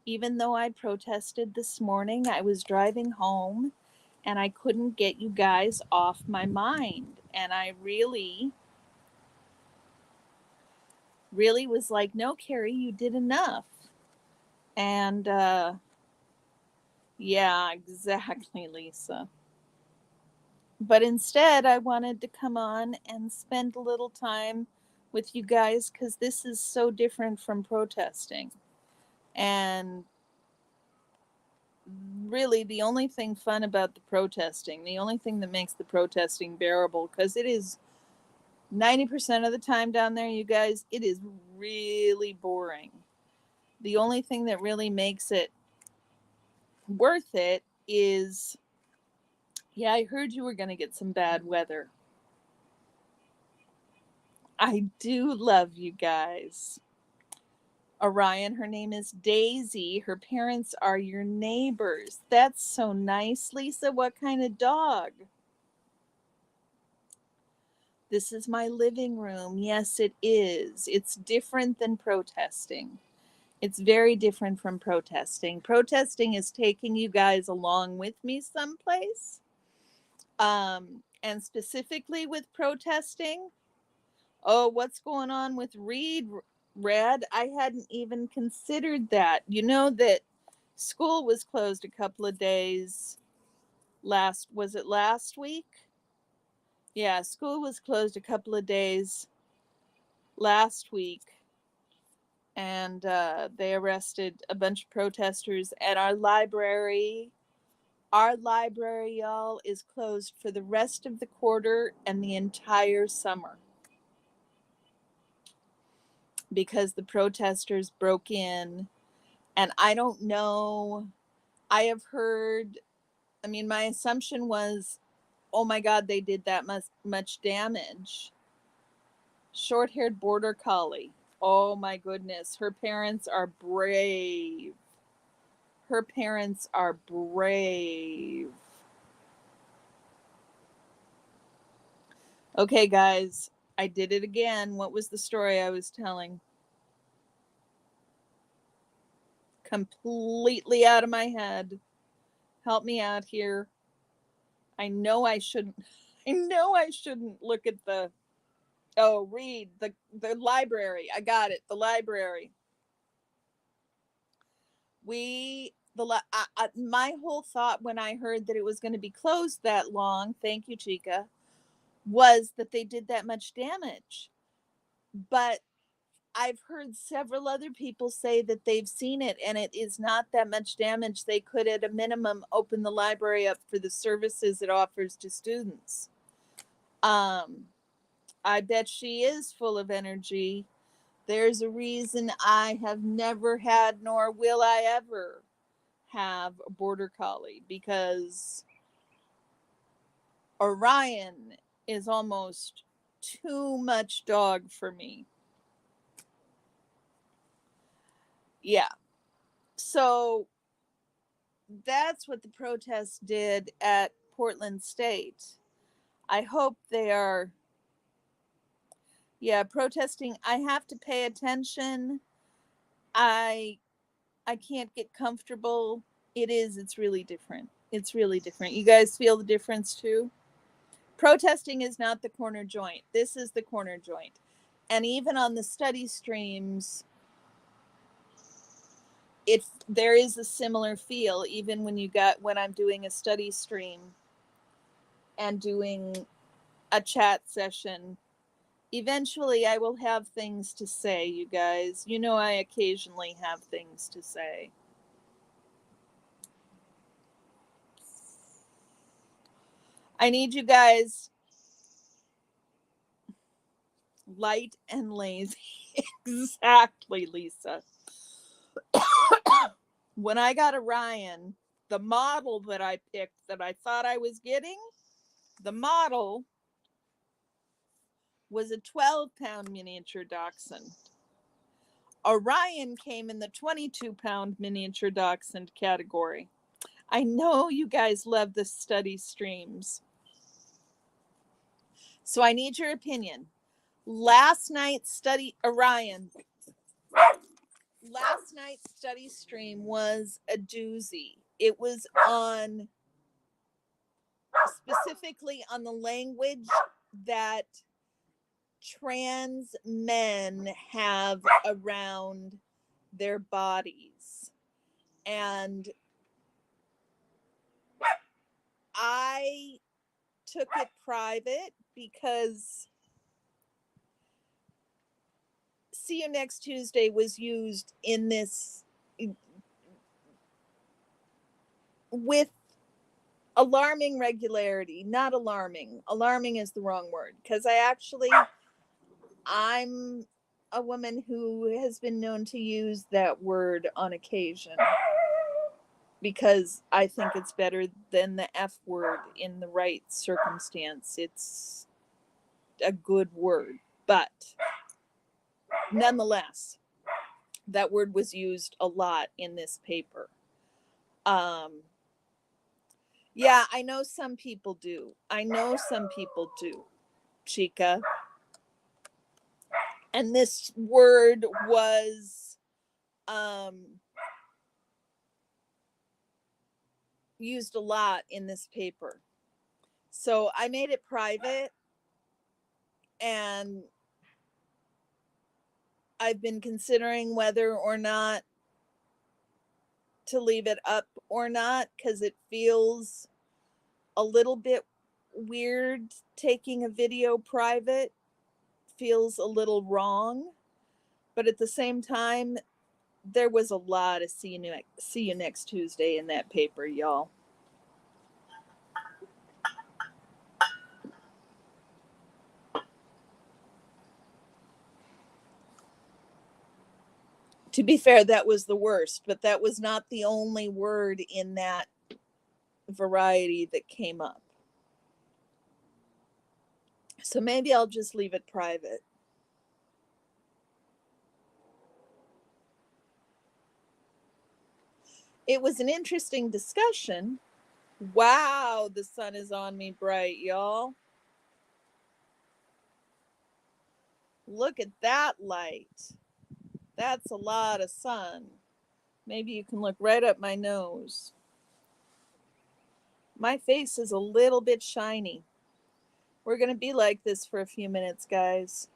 even though I protested this morning, I was driving home and I couldn't get you guys off my mind. And I really was like, no, Carrie, you did enough. And yeah, exactly, Lisa. But instead, I wanted to come on and spend a little time with you guys because this is so different from protesting. And really, the only thing fun about the protesting, the only thing that makes the protesting bearable, because it is 90% of the time down there, you guys, it is really boring. The only thing that really makes it worth it is, yeah, I heard you were going to get some bad weather. I do love you guys. Orion, her name is Daisy. Her parents are your neighbors. That's so nice, Lisa. What kind of dog? This is my living room. Yes, it is. It's different than protesting. It's very different from protesting. Protesting is taking you guys along with me someplace. And specifically with protesting, oh, what's going on with Reed, Red? I hadn't even considered that. You know that school was closed a couple of days was it last week? Yeah, school was closed a couple of days last week. And they arrested a bunch of protesters at our library. Our library, y'all, is closed for the rest of the quarter and the entire summer because the protesters broke in. And I don't know. I have heard, I mean, my assumption was, oh my God, they did that much damage. Short-haired border collie. Oh my goodness. Her parents are brave. Her parents are brave. Okay, guys, I did it again. What was the story I was telling? Completely out of my head. Help me out here. I know I shouldn't. I know I shouldn't look at the. Oh, read the library. I got it. The library. My whole thought when I heard that it was going to be closed that long. Thank you, Chica. Was that they did that much damage. But I've heard several other people say that they've seen it and it is not that much damage. They could, at a minimum, open the library up for the services it offers to students. I bet she is full of energy. There's a reason I have never had, nor will I ever have, a border collie, because Orion is almost too much dog for me. Yeah. So that's what the protests did at Portland State. I hope they are, yeah, protesting. I have to pay attention. I can't get comfortable. It's really different. It's really different. You guys feel the difference too? Protesting is not the corner joint. This is the corner joint. And even on the study streams, there is a similar feel even when I'm doing a study stream and doing a chat session. Eventually I will have things to say, you guys. You know, I occasionally have things to say. I need you guys light and lazy. Exactly, Lisa. When I got Orion, the model that I picked that I thought I was getting, the model was a 12-pound miniature dachshund. Orion came in the 22-pound miniature dachshund category. I know you guys love the study streams. So I need your opinion. Last night's study stream was a doozy. It was on specifically on the language that trans men have around their bodies. And I took it private because See You Next Tuesday was used in this with alarming regularity. Not alarming. Alarming is the wrong word, because I'm a woman who has been known to use that word on occasion because I think it's better than the F word in the right circumstance. It's a good word, but nonetheless, that word was used a lot in this paper. Yeah, I know some people do. Chica. And this word was used a lot in this paper. So I made it private, and I've been considering whether or not to leave it up or not, because it feels a little bit weird taking a video private. Feels a little wrong, but at the same time, there was a lot of see you next Tuesday in that paper, y'all. To be fair, that was the worst, but that was not the only word in that variety that came up. So maybe I'll just leave it private. It was an interesting discussion. Wow, the sun is on me bright, y'all. Look at that light. That's a lot of sun. Maybe you can look right up my nose. My face is a little bit shiny. We're going to be like this for a few minutes, guys.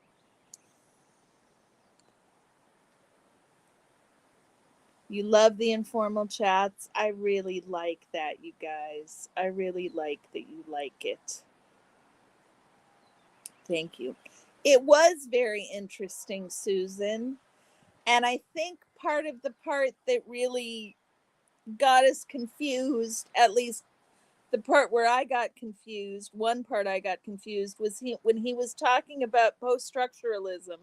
You love the informal chats. I really like that, you guys. I really like that you like it. Thank you. It was very interesting, Susan. And I think part that really got us confused, at least the part where I got confused, one part I got confused was when he was talking about post-structuralism.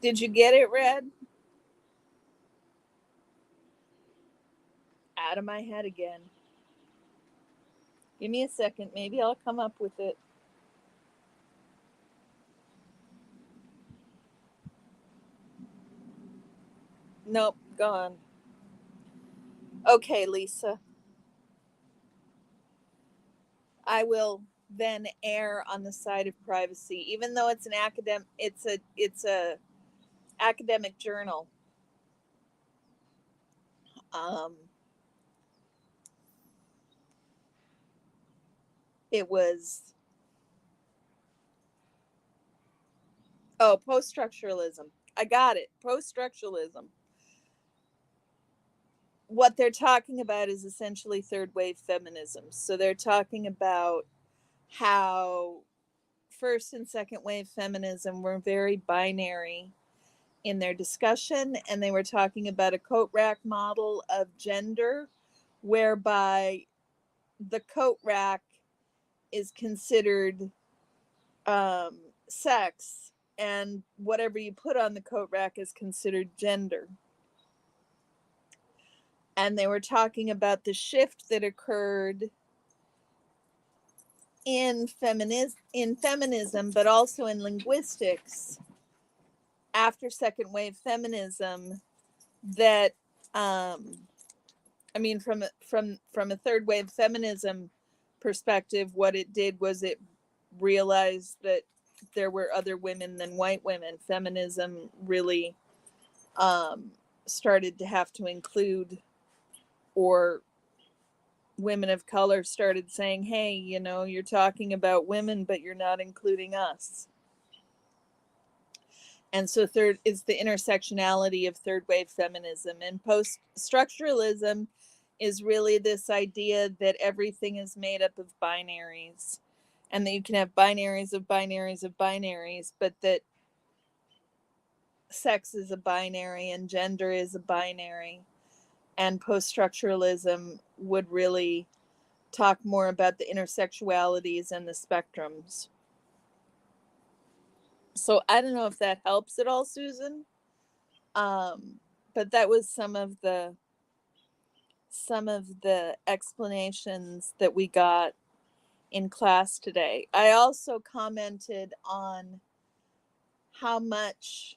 Did you get it, Red? Out of my head again. Give me a second. Maybe I'll come up with it. Nope, gone. Okay, Lisa. I will then err on the side of privacy, even though it's a academic journal. It was, oh, post-structuralism. I got it. Post-structuralism. What they're talking about is essentially third wave feminism. So they're talking about how first and second wave feminism were very binary in their discussion, and they were talking about a coat rack model of gender whereby the coat rack is considered sex, and whatever you put on the coat rack is considered gender. And they were talking about the shift that occurred in feminism, but also in linguistics after second wave feminism. That I mean, from a third wave feminism perspective, what it did was it realized that there were other women than white women. Feminism really started to have to include, or women of color started saying, hey, you know, you're talking about women, but you're not including us. And so third is the intersectionality of third wave feminism. And post structuralism is really this idea that everything is made up of binaries, and that you can have binaries of binaries of binaries, but that sex is a binary and gender is a binary. And post structuralism would really talk more about the intersexualities and the spectrums. So I don't know if that helps at all, Susan. But that was some of the explanations that we got in class today. I also commented on how much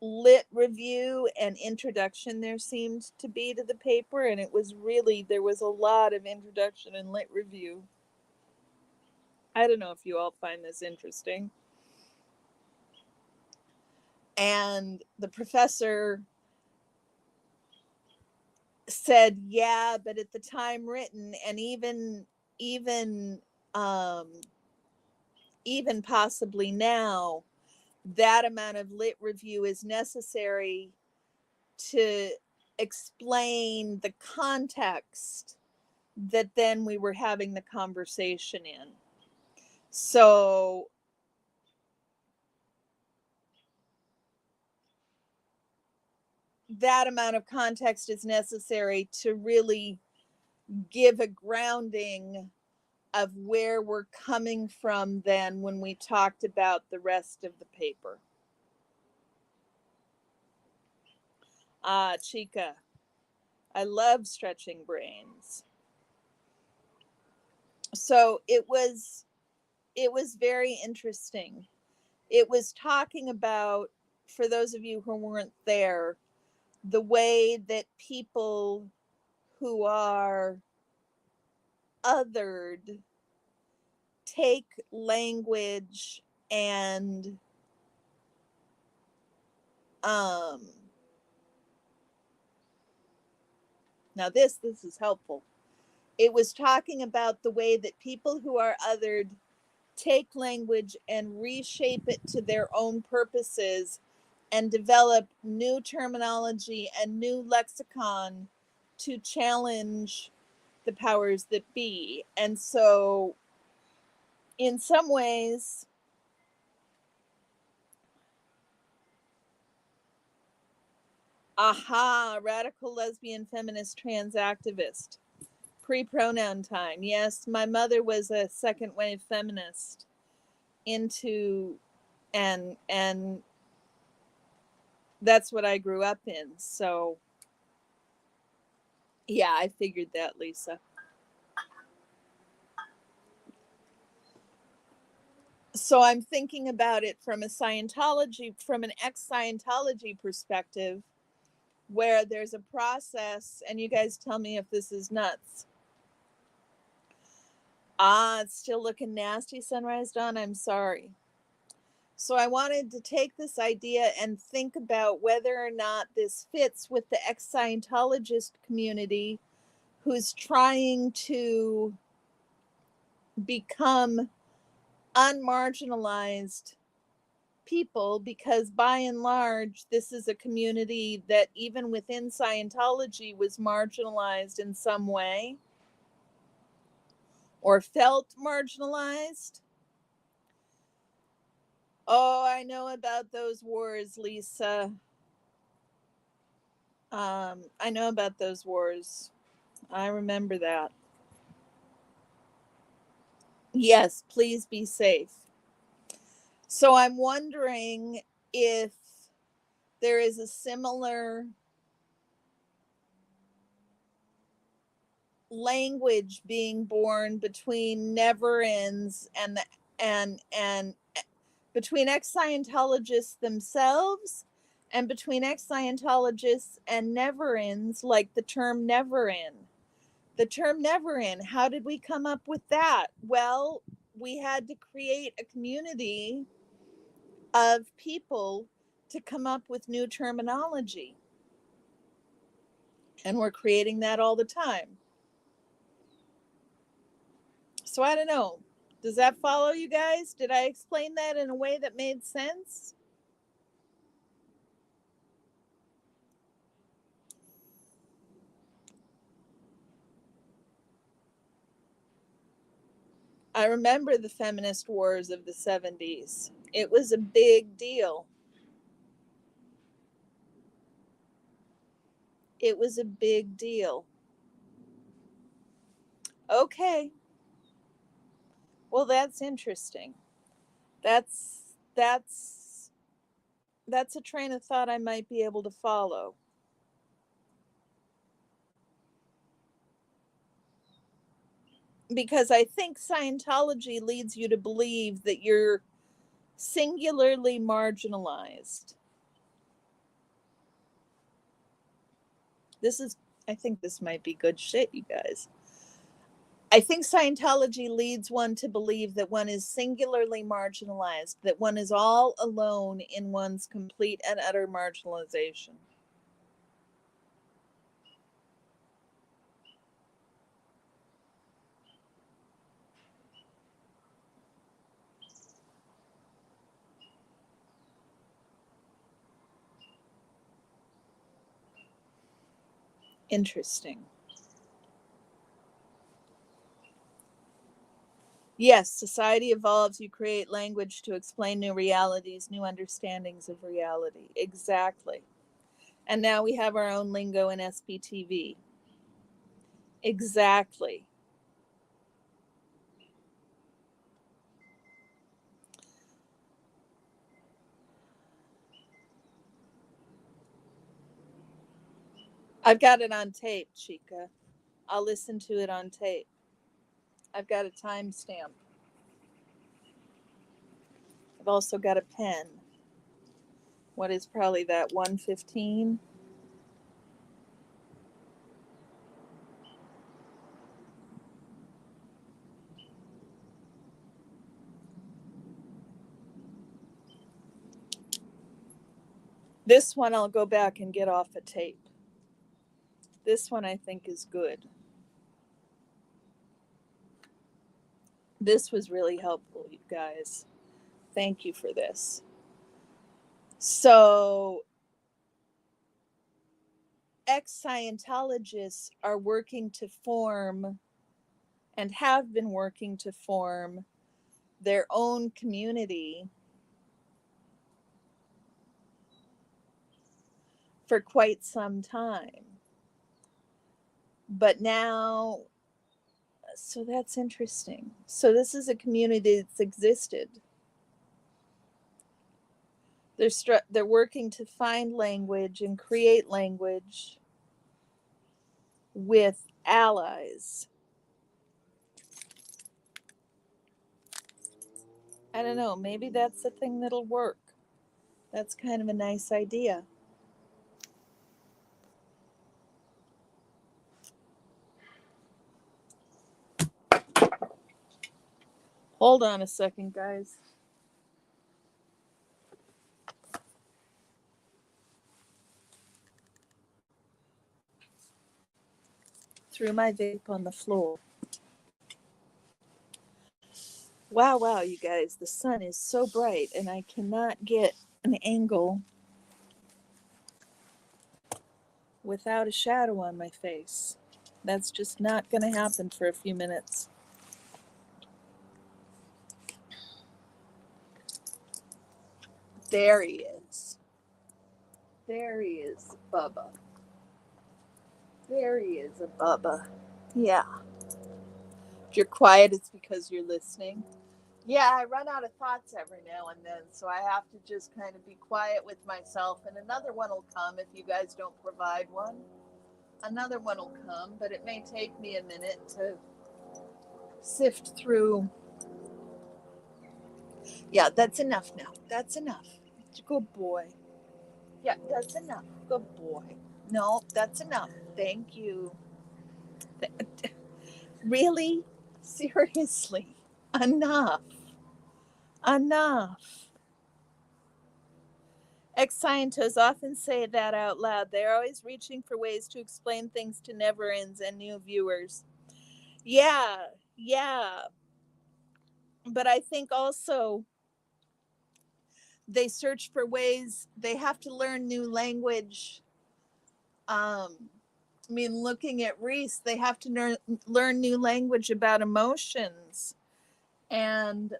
lit review and introduction there seemed to be to the paper, and it was really, there was a lot of introduction and lit review. I don't know if you all find this interesting. And the professor said, yeah, but at the time written, and even even possibly now, that amount of lit review is necessary to explain the context that then we were having the conversation in. So that amount of context is necessary to really give a grounding of where we're coming from then when we talked about the rest of the paper. Ah, Chica, I love stretching brains. So it was very interesting. It was talking about, for those of you who weren't there, the way that people who are othered take language and now this is helpful. It was talking about the way that people who are othered take language and reshape it to their own purposes and develop new terminology and new lexicon to challenge the powers that be. And so in some ways, aha, radical lesbian feminist trans activist, pre-pronoun time. Yes, my mother was a second wave feminist into, and that's what I grew up in. So yeah, I figured that, Lisa. So I'm thinking about it from an ex-Scientology perspective, where there's a process, and you guys tell me if this is nuts. Ah, it's still looking nasty, Sunrise Dawn. I'm sorry. So I wanted to take this idea and think about whether or not this fits with the ex-Scientologist community who's trying to become unmarginalized people, because by and large, this is a community that even within Scientology was marginalized in some way or felt marginalized. Oh, I know about those wars, Lisa. I know about those wars. I remember that. Yes, please be safe. So I'm wondering if there is a similar language being born between Never Ends and between ex-Scientologists themselves and between ex-Scientologists and Never Ends, like the term Never End. The term Never End, how did we come up with that? Well, we had to create a community of people to come up with new terminology. And we're creating that all the time. So I don't know. Does that follow, you guys? Did I explain that in a way that made sense? I remember the feminist wars of the 70s. It was a big deal. It was a big deal. Okay. Well, that's interesting. That's a train of thought I might be able to follow. Because I think Scientology leads you to believe that you're singularly marginalized. I think this might be good shit, you guys. I think Scientology leads one to believe that one is singularly marginalized, that one is all alone in one's complete and utter marginalization. Interesting. Yes, society evolves. You create language to explain new realities, new understandings of reality. Exactly. And now we have our own lingo in SPTV. Exactly. I've got it on tape, Chica. I'll listen to it on tape. I've got a timestamp. I've also got a pen. What is probably that 1:15? This one I'll go back and get off a tape. This one I think is good. This was really helpful, you guys. Thank you for this. So, ex-Scientologists are working to form and have been working to form their own community for quite some time. But now, so that's interesting. So this is a community that's existed. They're working to find language and create language with allies. I don't know, maybe that's a thing that'll work. That's kind of a nice idea. Hold on a second, guys. Threw my vape on the floor. Wow, you guys, the sun is so bright and I cannot get an angle without a shadow on my face. That's just not going to happen for a few minutes. There he is. There he is, Bubba. There he is, a Bubba. Yeah. If you're quiet, it's because you're listening. Yeah, I run out of thoughts every now and then, so I have to just kind of be quiet with myself, and another one will come if you guys don't provide one. Another one will come, but it may take me a minute to sift through. Yeah, that's enough now. That's enough. Good boy. Yeah, that's enough. Good boy. No, that's enough. Thank you. Really? Seriously? Enough. Enough. Ex-scientists often say that out loud. They're always reaching for ways to explain things to never-ends and new viewers. Yeah. But I think also they search for ways, they have to learn new language. Looking at Reese, they have to learn new language about emotions. And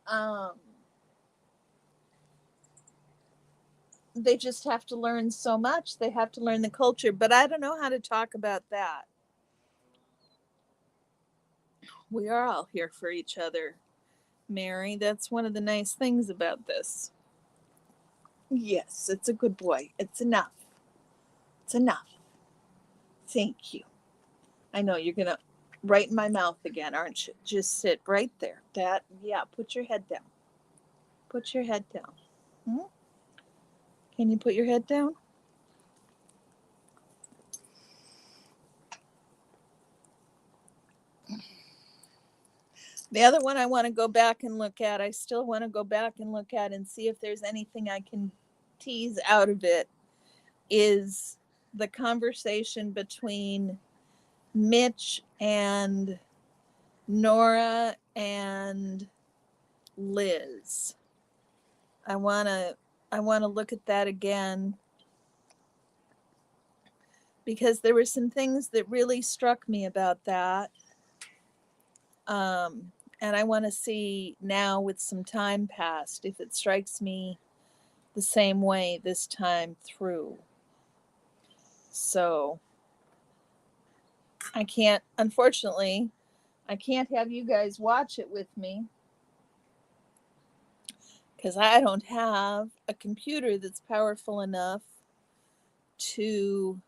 they just have to learn so much. They have to learn the culture, but I don't know how to talk about that. We are all here for each other, Mary. That's one of the nice things about this. Yes, it's a good boy. It's enough. It's enough. Thank you. I know you're going to right in my mouth again, aren't you? Just sit right there. Put your head down. Put your head down. Can you put your head down? The other one I want to go back and look at, I still want to go back and look at and see if there's anything I can tease out of it, is the conversation between Mitch and Nora and Liz. I want to look at that again because there were some things that really struck me about that. And I want to see now, with some time passed, if it strikes me the same way this time through. So unfortunately, I can't have you guys watch it with me because I don't have a computer that's powerful enough to,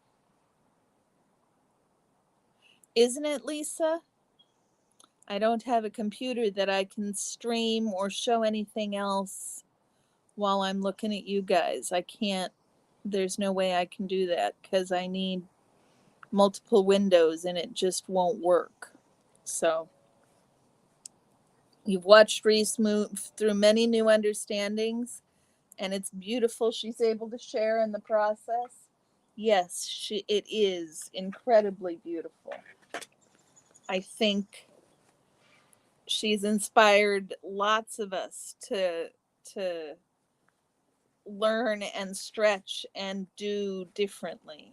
isn't it, Lisa? I don't have a computer that I can stream or show anything else while I'm looking at you guys. I can't, there's no way I can do that because I need multiple windows and it just won't work. So you've watched Reese move through many new understandings, and it's beautiful she's able to share in the process. Yes, it is incredibly beautiful. I think she's inspired lots of us to learn and stretch and do differently.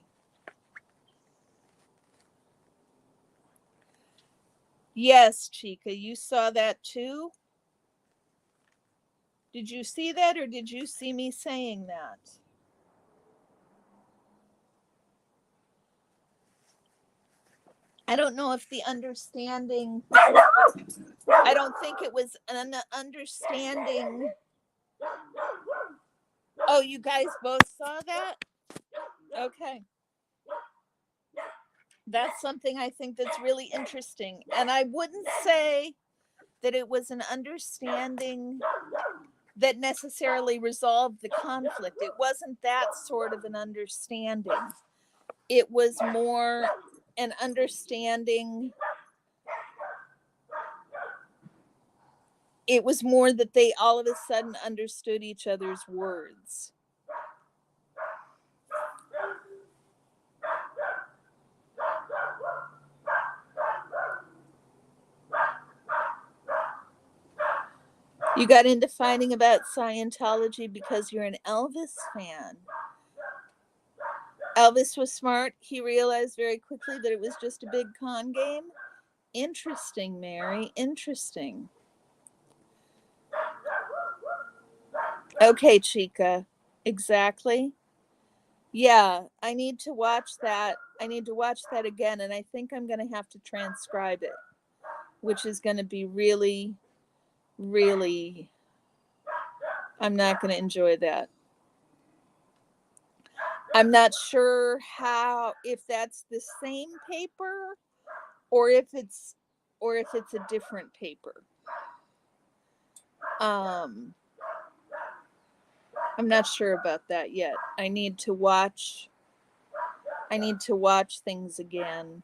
Yes, Chica, you saw that too? Did you see that, or did you see me saying that? I don't know if the understanding, I don't think it was an understanding. Oh, you guys both saw that? Okay. That's something I think that's really interesting. And I wouldn't say that it was an understanding that necessarily resolved the conflict. It wasn't that sort of an understanding. It was more an understanding. It was more that they all of a sudden understood each other's words. You got into fighting about Scientology because you're an Elvis fan. Elvis was smart. He realized very quickly that it was just a big con game. Interesting, Mary. Interesting. Okay, Chica. Exactly. Yeah, I need to watch that. I need to watch that again, and I think I'm going to have to transcribe it, which is going to be really, really. I'm not going to enjoy that. I'm not sure if that's the same paper or if it's a different paper. I'm not sure about that yet. I need to watch things again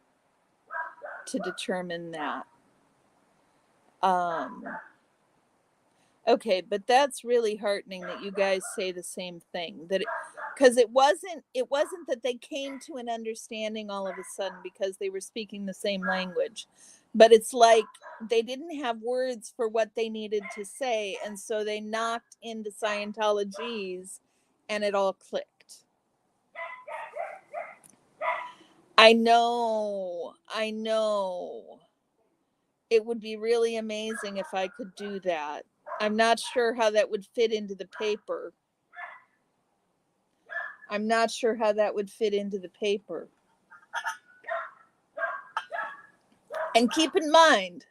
to determine that. Okay, but that's really heartening that you guys say the same thing, that because it wasn't that they came to an understanding all of a sudden because they were speaking the same language, but it's like they didn't have words for what they needed to say, and so they knocked into Scientologies and it all clicked. I know. It would be really amazing if I could do that. I'm not sure how that would fit into the paper. And keep in mind,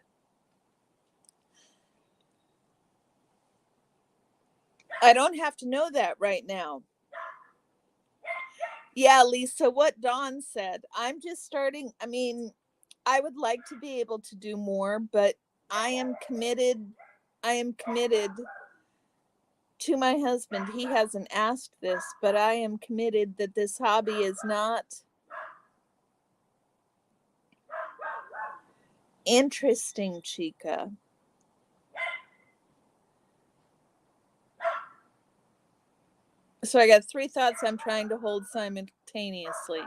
I don't have to know that right now. Yeah, Lisa, what Dawn said. I'm just starting. I mean, I would like to be able to do more, but I am committed. To my husband. He hasn't asked this, but I am committed that this hobby is not interesting, Chica. So I got 3 thoughts I'm trying to hold simultaneously.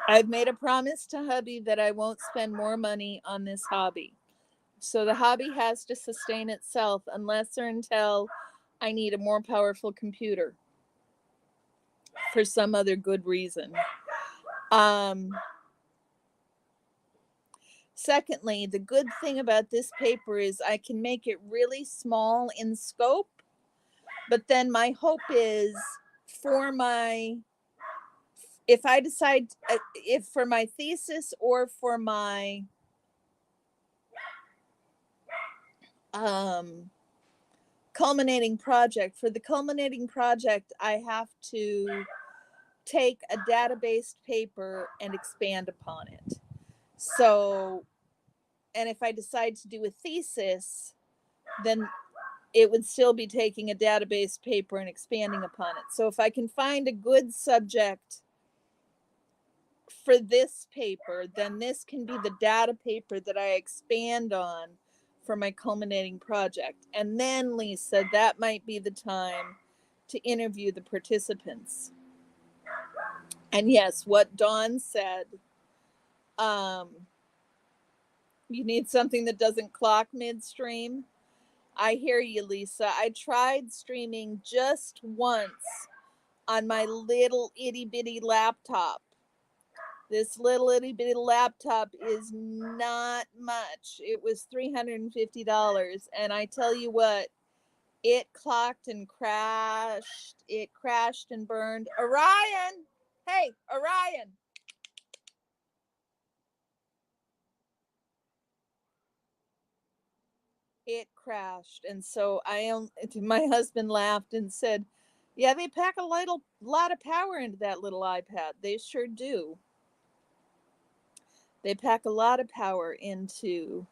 I've made a promise to hubby that I won't spend more money on this hobby. So the hobby has to sustain itself unless or until I need a more powerful computer for some other good reason. Secondly, the good thing about this paper is I can make it really small in scope, but then my hope is if I decide if for my thesis or for my culminating project, for the culminating project, I have to take a database paper and expand upon it. So, and if I decide to do a thesis, then it would still be taking a database paper and expanding upon it. So if I can find a good subject for this paper, then this can be the data paper that I expand on for my culminating project. And then, Lisa, that might be the time to interview the participants. And yes, what Dawn said, you need something that doesn't clock midstream. I hear you, Lisa. I tried streaming just once on my little itty bitty laptop. This little itty bitty laptop is not much. It was $350. And I tell you what, it clocked and crashed. It crashed and burned. Orion! Hey, Orion! It crashed. And so my husband laughed and said, yeah, they pack a lot of power into that little iPad. They sure do. They pack a lot of power into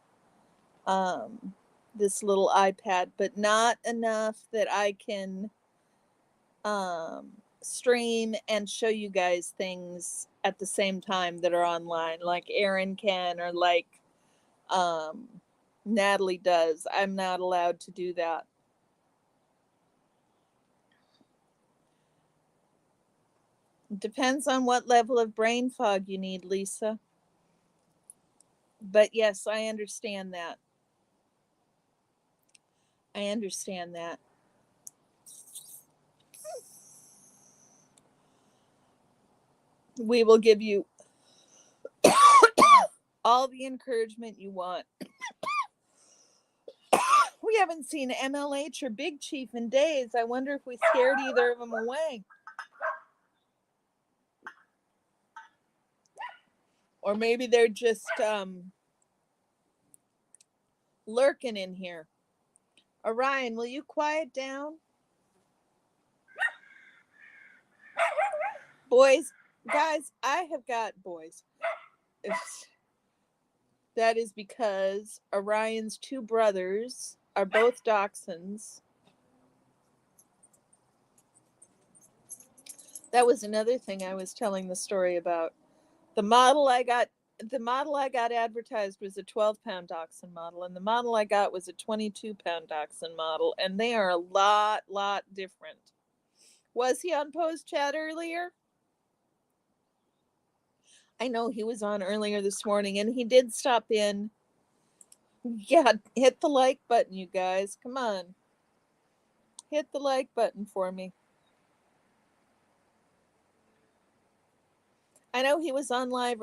this little iPad, but not enough that I can stream and show you guys things at the same time that are online, like Aaron can, or like Natalie does. I'm not allowed to do that. Depends on what level of brain fog you need, Lisa. But yes, I understand that. I understand that. We will give you all the encouragement you want. We haven't seen MLH or Big Chief in days. I wonder if we scared either of them away. Or maybe they're just lurking in here. Orion, will you quiet down? Boys, guys, I have got boys. That is because Orion's two brothers are both dachshunds. That was another thing I was telling the story about. The model I got advertised was a 12-pound dachshund model, and the model I got was a 22-pound dachshund model, and they are a lot different. Was he on Post Chat earlier? I know he was on earlier this morning, and he did stop in. Yeah, hit the like button, you guys. Come on. Hit the like button for me. I know he was live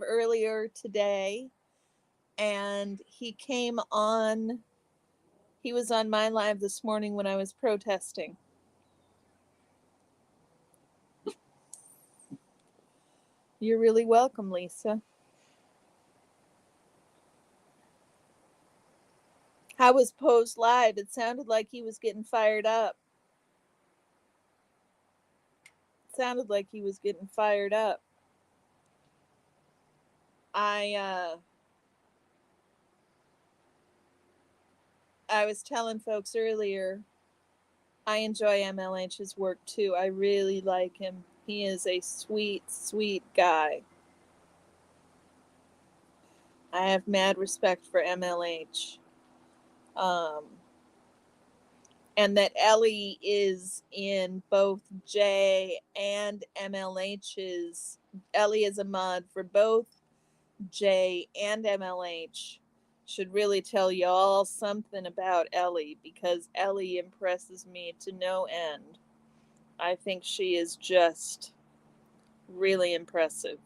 earlier today, and he was on my live this morning when I was protesting. You're really welcome, Lisa. How was Post live? It sounded like he was getting fired up. I was telling folks earlier, I enjoy MLH's work too. I really like him. He is a sweet guy. I have mad respect for MLH. And that Ellie is in both J and MLH's. Ellie is a mod for both J and MLH. Should really tell y'all something about Ellie, because Ellie impresses me to no end. I think she is just really impressive.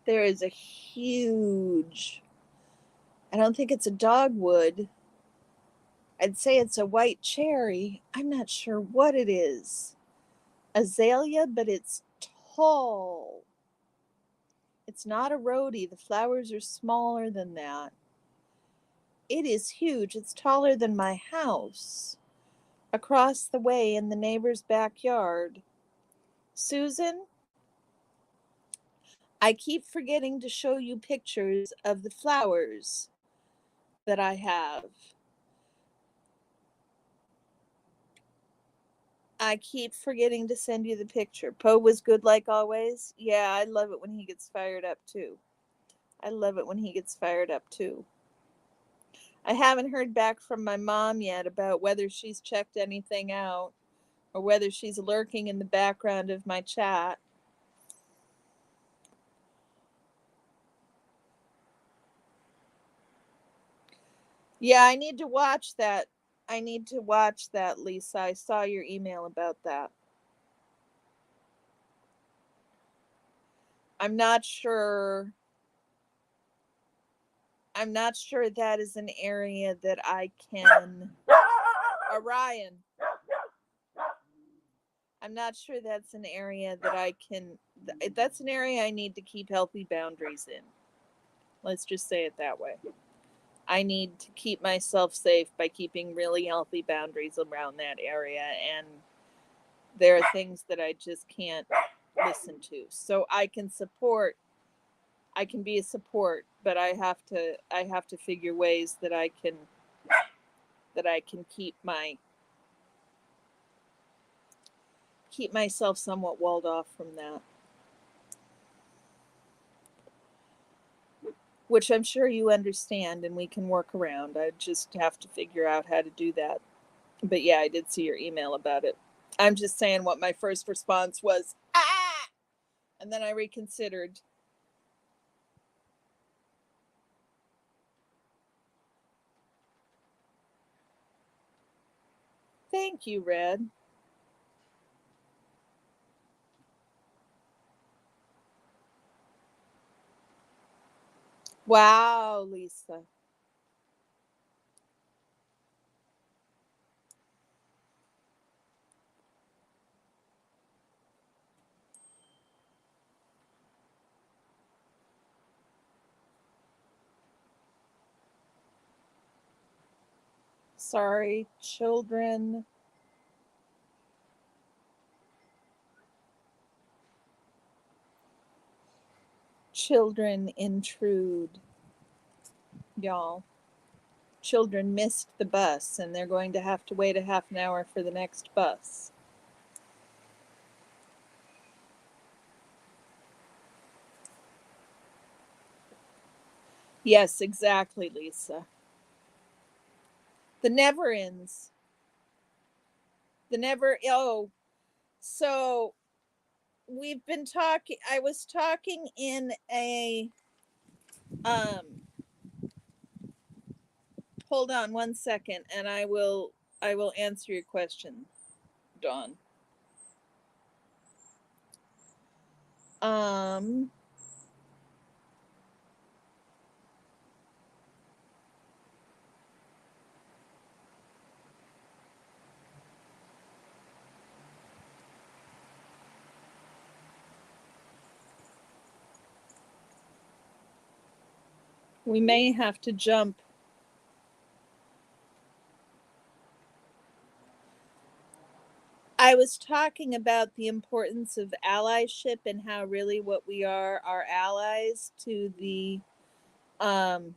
There is a huge, I don't think it's a dogwood. I'd say it's a white cherry. I'm not sure what it is. Azalea, but it's tall. It's not a rhodey. The flowers are smaller than that. It is huge. It's taller than my house. Across the way in the neighbor's backyard. Susan, I keep forgetting to show you pictures of the flowers that I have. I keep forgetting to send you the picture. Poe was good like always. Yeah, I love it when he gets fired up too. I haven't heard back from my mom yet about whether she's checked anything out or whether she's lurking in the background of my chat. Yeah, I need to watch that. Lisa. I saw your email about that. I'm not sure that is an area that I can. Orion. I'm not sure that's an area that I can. That's an area I need to keep healthy boundaries in. Let's just say it that way. I need to keep myself safe by keeping really healthy boundaries around that area, and there are things that I just can't listen to. So I can be a support, but I have to figure ways that I can keep myself somewhat walled off from that. Which I'm sure you understand and we can work around. I just have to figure out how to do that. But yeah, I did see your email about it. I'm just saying what my first response was. Ah! And then I reconsidered. Thank you, Red. Wow, Lisa. Sorry, children. Children intrude, y'all. Children missed the bus and they're going to have to wait a half an hour for the next bus. Yes, exactly, Lisa. The never ends. Oh, so we've been talking, I was talking in a, um, hold on one second and I will answer your question, Dawn. Um, we may have to jump. I was talking about the importance of allyship and how really what we are allies to the um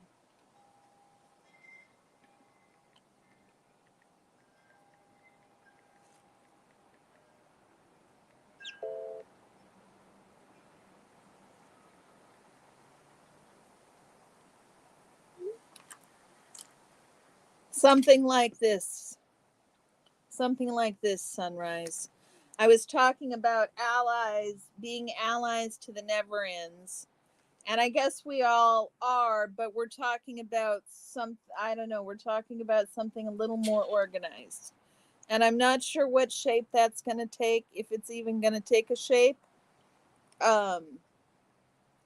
something like this. Something like this, Sunrise. I was talking about allies being allies to the never ends. And I guess we all are, but we're talking about I don't know, we're talking about something a little more organized. And I'm not sure what shape that's going to take, if it's even going to take a shape. Um,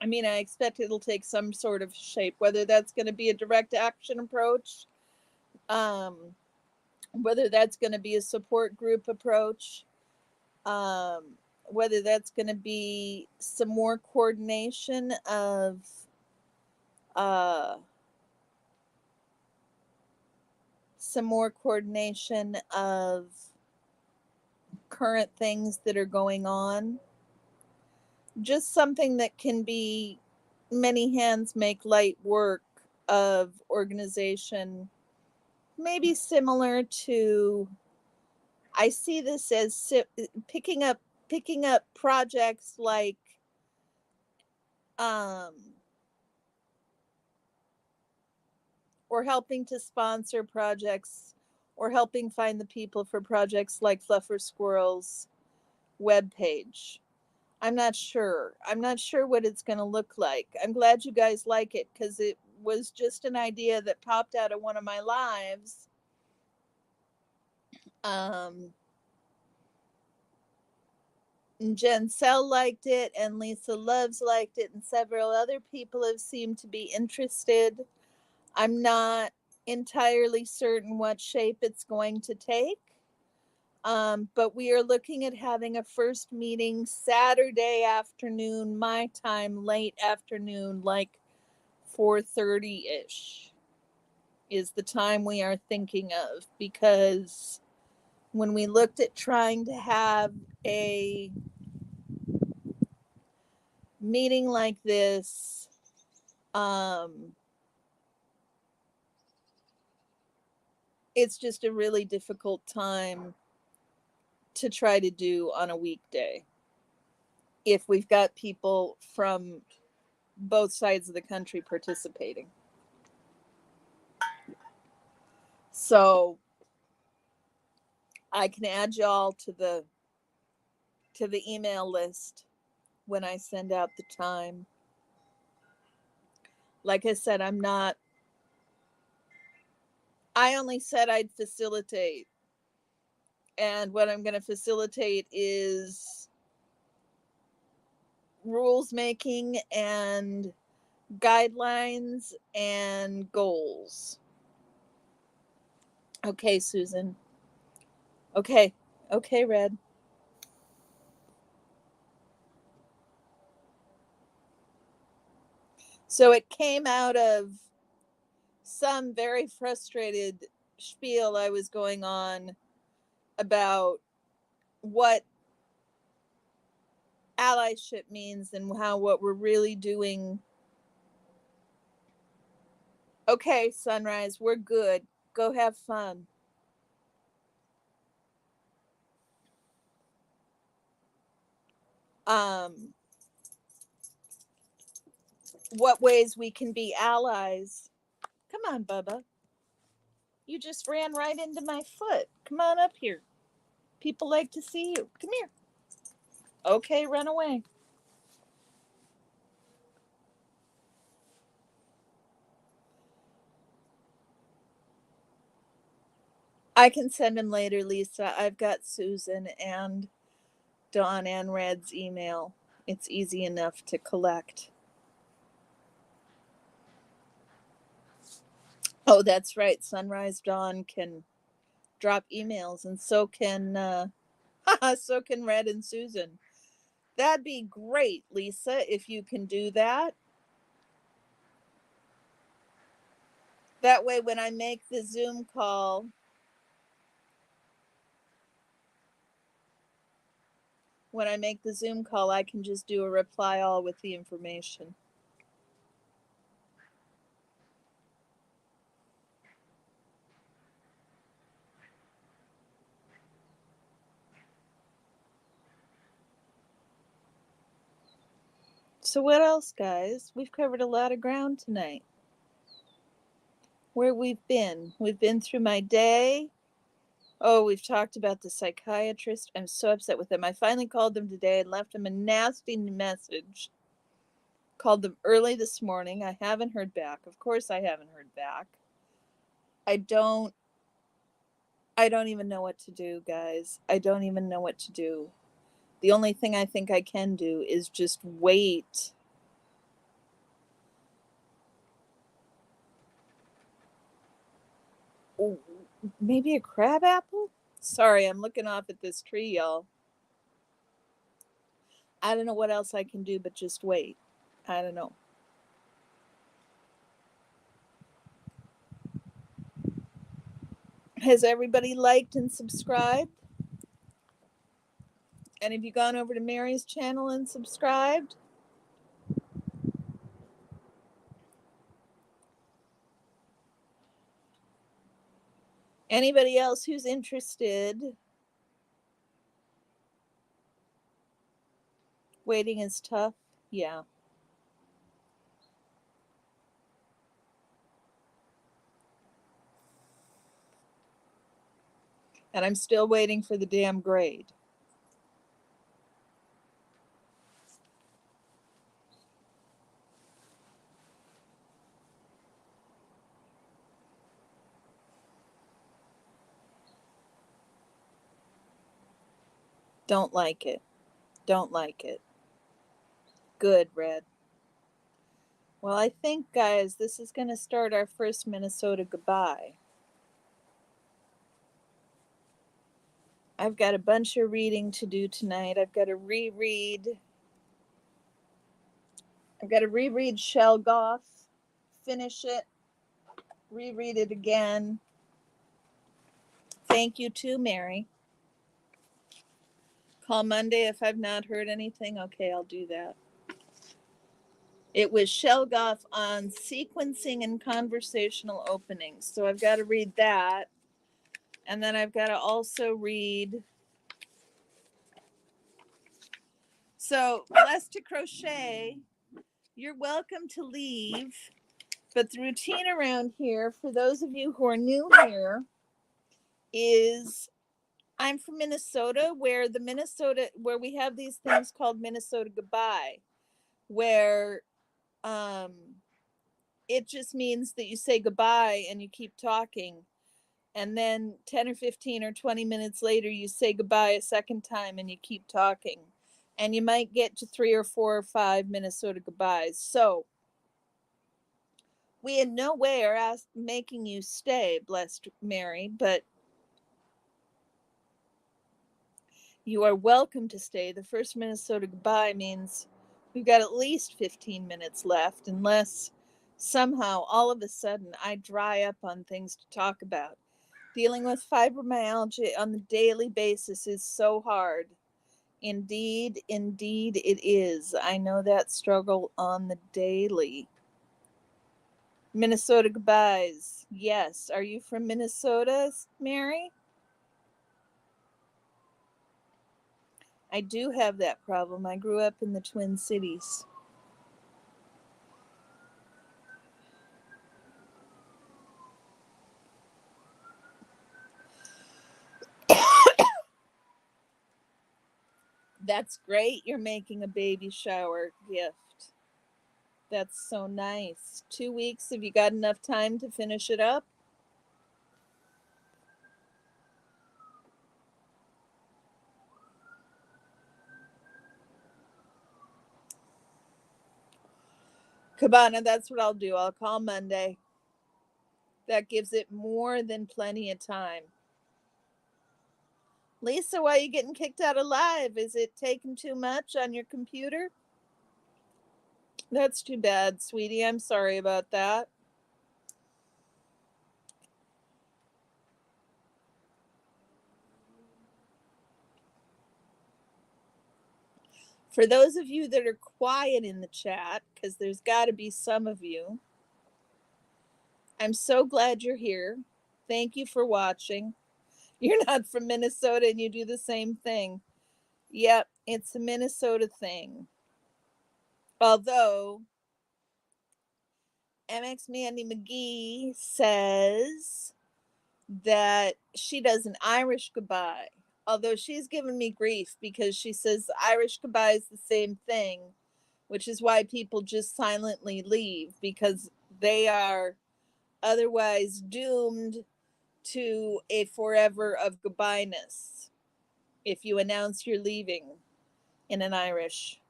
I mean, I expect it'll take some sort of shape, whether that's going to be a direct action approach, um, whether that's going to be a support group approach, um, whether that's going to be some more coordination of uh, some more coordination of current things that are going on. Just something that can be many hands make light work of organization, maybe similar to, I see this as picking up projects like um or helping to sponsor projects or helping find the people for projects like Fluffer Squirrel's webpage. I'm not sure. I'm not sure what it's going to look like. I'm glad you guys like it because it was just an idea that popped out of one of my lives. Um, Jen Sell liked it, and Lisa Loves liked it, and several other people have seemed to be interested. I'm not entirely certain what shape it's going to take. But we are looking at having a first meeting Saturday afternoon, my time, late afternoon, like 4:30 ish is the time we are thinking of, because when we looked at trying to have a meeting like this, um, it's just a really difficult time to try to do on a weekday if we've got people from both sides of the country participating. So I can add y'all to the email list when I send out the time. Like I said, I only said I'd facilitate. And what I'm going to facilitate is rules making and guidelines and goals. Okay, Susan. Okay, Red. So it came out of some very frustrated spiel I was going on about what allyship means and how what we're really doing. Okay, Sunrise, we're good. Go have fun. What ways we can be allies. Come on, Bubba. You just ran right into my foot. Come on up here. People like to see you. Come here. Okay, run away. I can send him later, Lisa. I've got Susan and Dawn and Red's email. It's easy enough to collect. Oh, that's right. Sunrise Dawn can drop emails, and so can Red and Susan. That'd be great, Lisa, if you can do that. That way, when I make the Zoom call, I can just do a reply all with the information. So what else, guys? We've covered a lot of ground tonight. Where we've been through my day. Oh, we've talked about the psychiatrist. I'm so upset with them. I finally called them today and left them a nasty message. Called them early this morning. I haven't heard back. Of course I haven't heard back. I don't even know what to do, guys. I don't even know what to do. The only thing I think I can do is just wait. Oh, maybe a crab apple? Sorry, I'm looking off at this tree, y'all. I don't know what else I can do but just wait. I don't know. Has everybody liked and subscribed? And have you gone over to Mary's channel and subscribed? Anybody else who's interested? Waiting is tough. Yeah. And I'm still waiting for the damn grade. Don't like it. Don't like it. Good, Red. Well, I think, guys, this is going to start our first Minnesota goodbye. I've got a bunch of reading to do tonight. I've got to reread Shelgoff, finish it, reread it again. Thank you too, Mary. Call Monday if I've not heard anything. Okay, I'll do that. It was Shelgoff on sequencing and conversational openings. So I've got to read that. And then I've got to also read. So, Blessed to Crochet, you're welcome to leave. But the routine around here, for those of you who are new here, is I'm from Minnesota, where we have these things called Minnesota Goodbye, where um it just means that you say goodbye and you keep talking, and then 10 or 15 or 20 minutes later you say goodbye a second time and you keep talking, and you might get to 3 or 4 or 5 Minnesota goodbyes. So we in no way are making you stay, blessed Mary, but you are welcome to stay. The first Minnesota goodbye means we've got at least 15 minutes left, unless somehow all of a sudden I dry up on things to talk about. Dealing with fibromyalgia on the daily basis is so hard. Indeed, indeed, it is. I know that struggle on the daily. Minnesota goodbyes. Yes. Are you from Minnesota, Mary? I do have that problem. I grew up in the Twin Cities. That's great. You're making a baby shower gift. That's so nice. 2 weeks. Have you got enough time to finish it up? Cabana, that's what I'll do. I'll call Monday. That gives it more than plenty of time. Lisa, why are you getting kicked out of live? Is it taking too much on your computer? That's too bad, sweetie. I'm sorry about that. For those of you that are quiet in the chat, because there's got to be some of you, I'm so glad you're here. Thank you for watching. You're not from Minnesota and you do the same thing. Yep, it's a Minnesota thing. Although MX Mandy McGee says that she does an Irish goodbye. Although she's given me grief because she says Irish goodbye is the same thing, which is why people just silently leave, because they are otherwise doomed to a forever of goodbyeness if you announce you're leaving in an Irish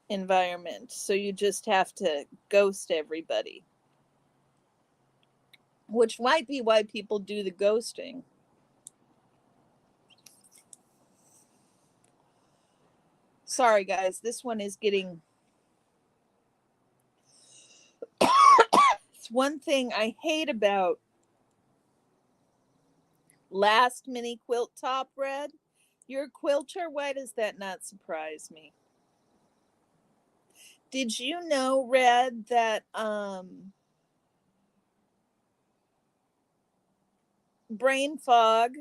environment. So you just have to ghost everybody, which might be why people do the ghosting. Sorry, guys, this one is getting. It's one thing I hate about last mini quilt top, Red. You're a quilter. Why does that not surprise me? Did you know, Red, that brain fog?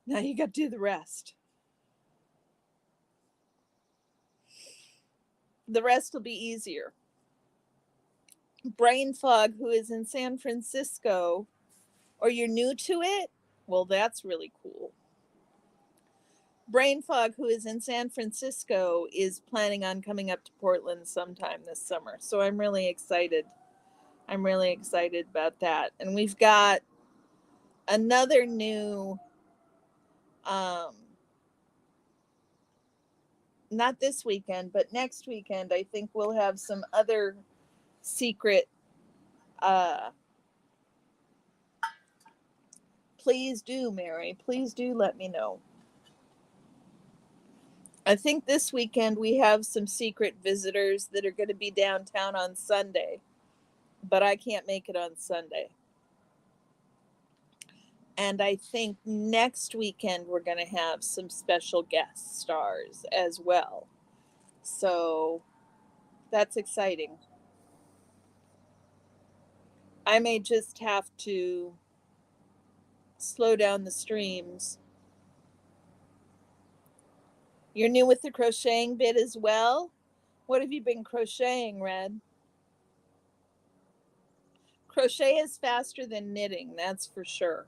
Now you got to do the rest. The rest will be easier. Brain fog, who is in San Francisco, or you're new to it, well, that's really cool. Brain fog, who is in San Francisco, is planning on coming up to Portland sometime this summer. So I'm really excited. I'm really excited about that. And we've got another new, not this weekend, but next weekend, I think we'll have some other secret, please do, Mary, please do let me know. I think this weekend we have some secret visitors that are going to be downtown on Sunday, but I can't make it on Sunday. And I think next weekend we're going to have some special guest stars as well. So that's exciting. I may just have to slow down the streams. You're new with the crocheting bit as well? What have you been crocheting, Red? Crochet is faster than knitting, that's for sure.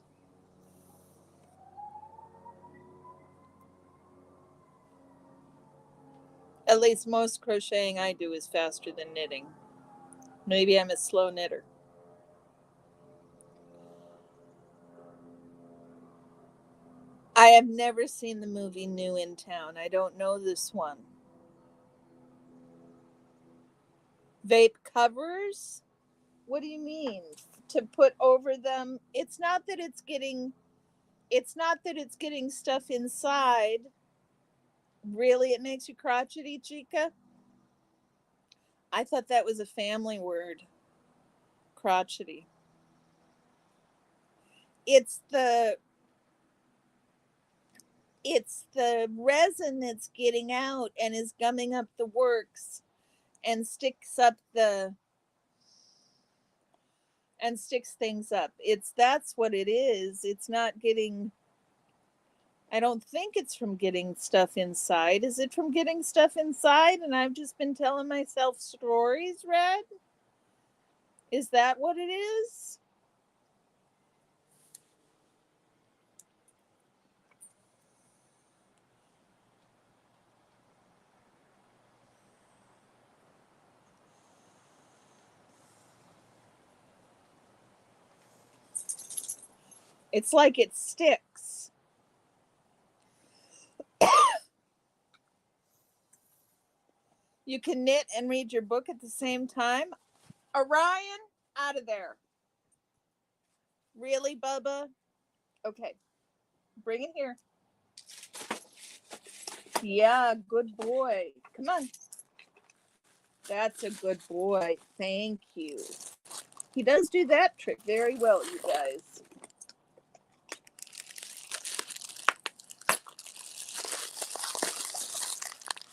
At least most crocheting I do is faster than knitting. Maybe I'm a slow knitter. I have never seen the movie New in Town. I don't know this one. Vape covers? What do you mean? To put over them? It's not that it's getting stuff inside. Really, it makes you crotchety, Chica? I thought that was a family word. Crotchety. It's the resin that's getting out and is gumming up the works and sticks things up. That's what it is. It's not getting, I don't think it's from getting stuff inside. Is it from getting stuff inside and I've just been telling myself stories, Red? Is that what it is? It's like it sticks. You can knit and read your book at the same time. Orion, out of there. Really, Bubba? Okay. Bring it here. Yeah, good boy. Come on. That's a good boy. Thank you. He does do that trick very well, you guys.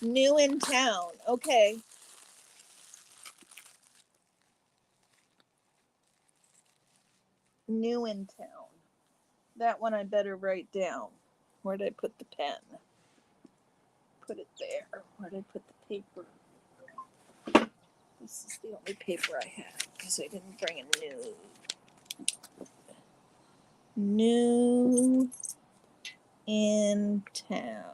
New in town. Okay. New in town. That one I better write down. Where'd I put the pen? Put it there. Where'd I put the paper? This is the only paper I have because I didn't bring a new in town.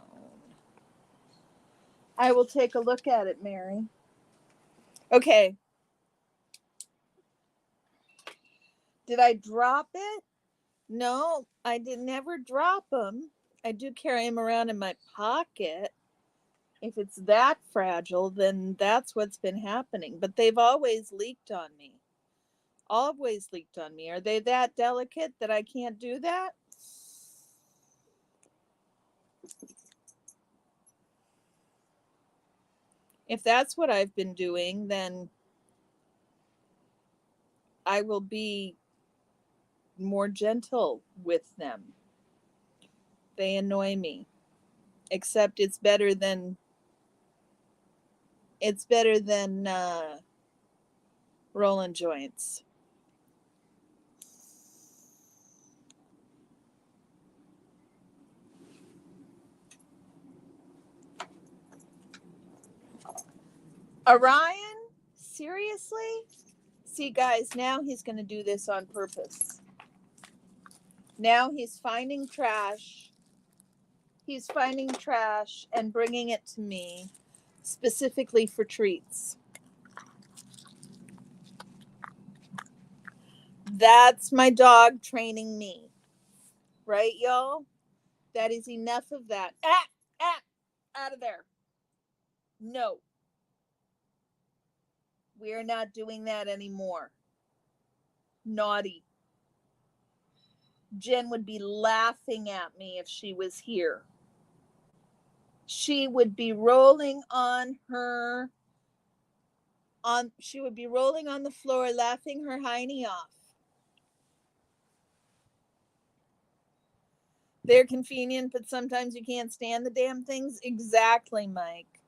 I will take a look at it, Mary. Okay. Did I drop it? No, I did never drop them. I do carry them around in my pocket. If it's that fragile, then that's what's been happening. But they've always leaked on me. Always leaked on me. Are they that delicate that I can't do that? If that's what I've been doing, then I will be more gentle with them. They annoy me. Except it's better than rolling joints. Orion? Seriously? See, guys, now he's going to do this on purpose. Now he's finding trash. He's finding trash and bringing it to me specifically for treats. That's my dog training me. Right, y'all? That is enough of that. Out of there. No. We are not doing that anymore. Naughty. Jen would be laughing at me if she was here. She would be rolling on the floor laughing her hiney off. They're convenient, but sometimes you can't stand the damn things. Exactly, Mike.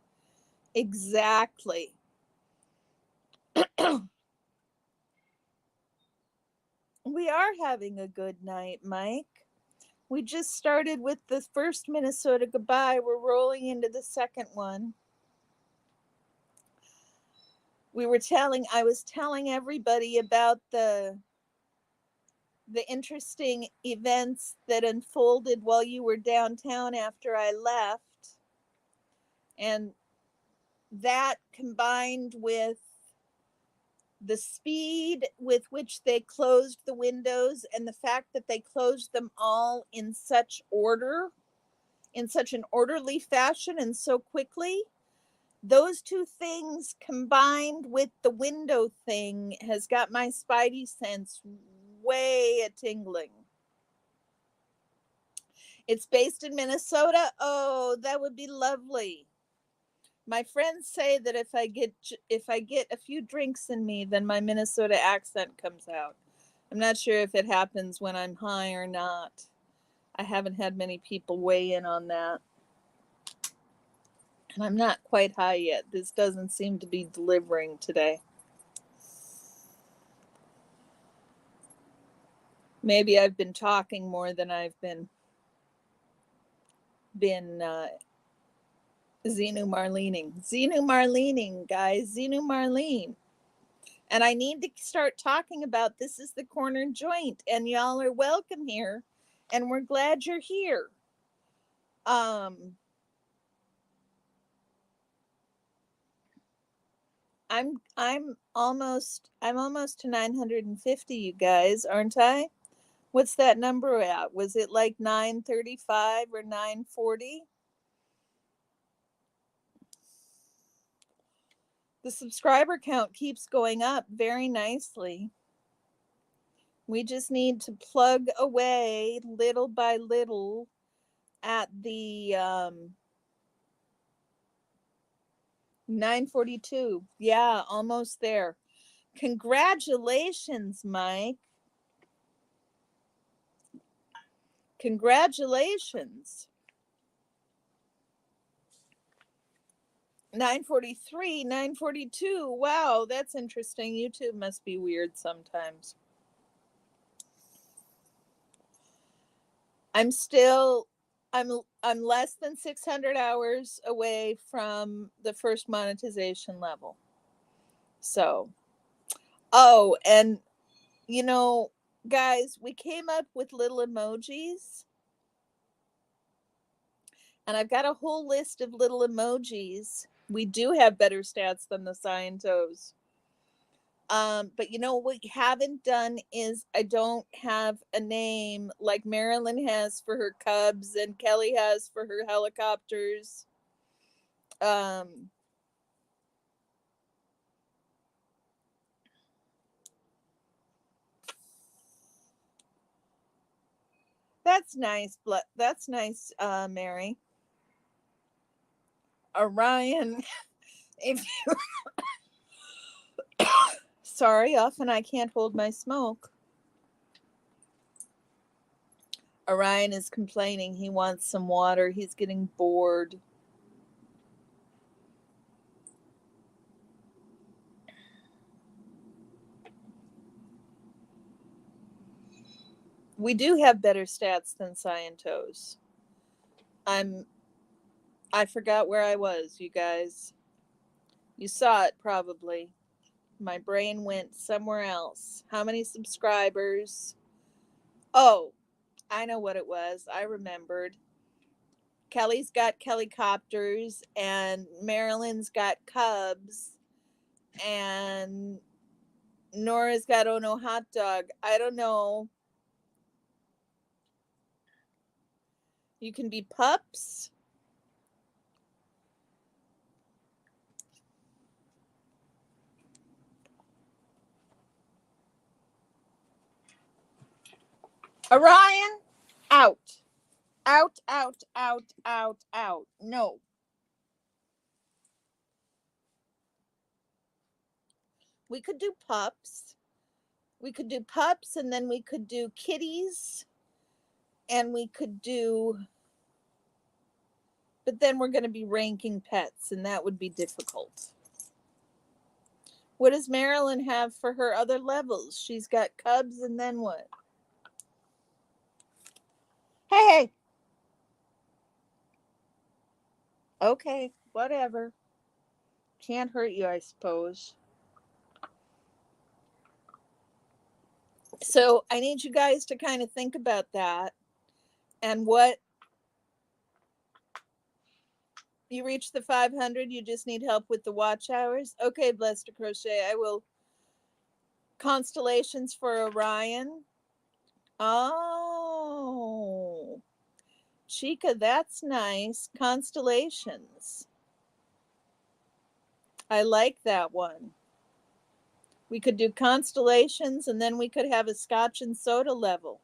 Exactly. We are having a good night, Mike. We just started with the first Minnesota goodbye. We're rolling into the second one. I was telling everybody about the interesting events that unfolded while you were downtown after I left. And that combined with the speed with which they closed the windows and the fact that they closed them all in such order, in such an orderly fashion and so quickly, those two things combined with the window thing has got my spidey sense way a tingling. It's based in Minnesota. Oh, that would be lovely. My friends say that if I get a few drinks in me, then my Minnesota accent comes out. I'm not sure if it happens when I'm high or not. I haven't had many people weigh in on that. And I'm not quite high yet. This doesn't seem to be delivering today. Maybe I've been talking more than I've been Xenu Marlening, guys. Xenu Marlene. And I need to start talking about this is the corner joint, and y'all are welcome here, and we're glad you're here. I'm almost to 950, you guys, aren't I? What's that number at? Was it like 935 or 940? The subscriber count keeps going up very nicely. We just need to plug away little by little at the 942. Yeah, almost there. Congratulations, Mike. Congratulations. 943, 942. Wow, that's interesting. YouTube must be weird sometimes. I'm less than 600 hours away from the first monetization level. So, oh, and you know, guys, we came up with little emojis. And I've got a whole list of little emojis. We do have better stats than the Scientos. But you know what we haven't done is I don't have a name like Marilyn has for her Cubs and Kelly has for her helicopters. That's nice. That's nice, Mary. Orion, if you sorry, often I can't hold my smoke. Orion is complaining he wants some water. He's getting bored. We do have better stats than Scientos. I forgot where I was, you guys. You saw it probably. My brain went somewhere else. How many subscribers? Oh, I know what it was. I remembered. Kelly's got Kellycopters and Marilyn's got Cubs and Nora's got Oh No Hot Dog. I don't know. You can be pups. Orion, out. Out, out, out, out, out. No. We could do pups. We could do pups and then we could do kitties and we could do, but then we're going to be ranking pets and that would be difficult. What does Marilyn have for her other levels? She's got Cubs and then what? Hey. Okay, whatever. Can't hurt you, I suppose. So I need you guys to kind of think about that and what You reached the 500. You just need help with the watch hours. Okay, Blessed to Crochet. I will. Constellations for Orion. Oh, Chica, that's nice. Constellations. I like that one. We could do constellations and then we could have a scotch and soda level.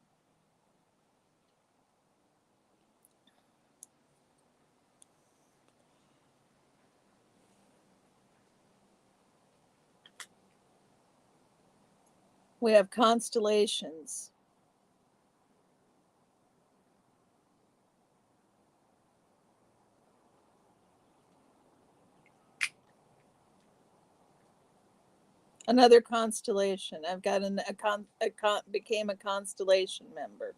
We have constellations. Another constellation. I've got became a constellation member.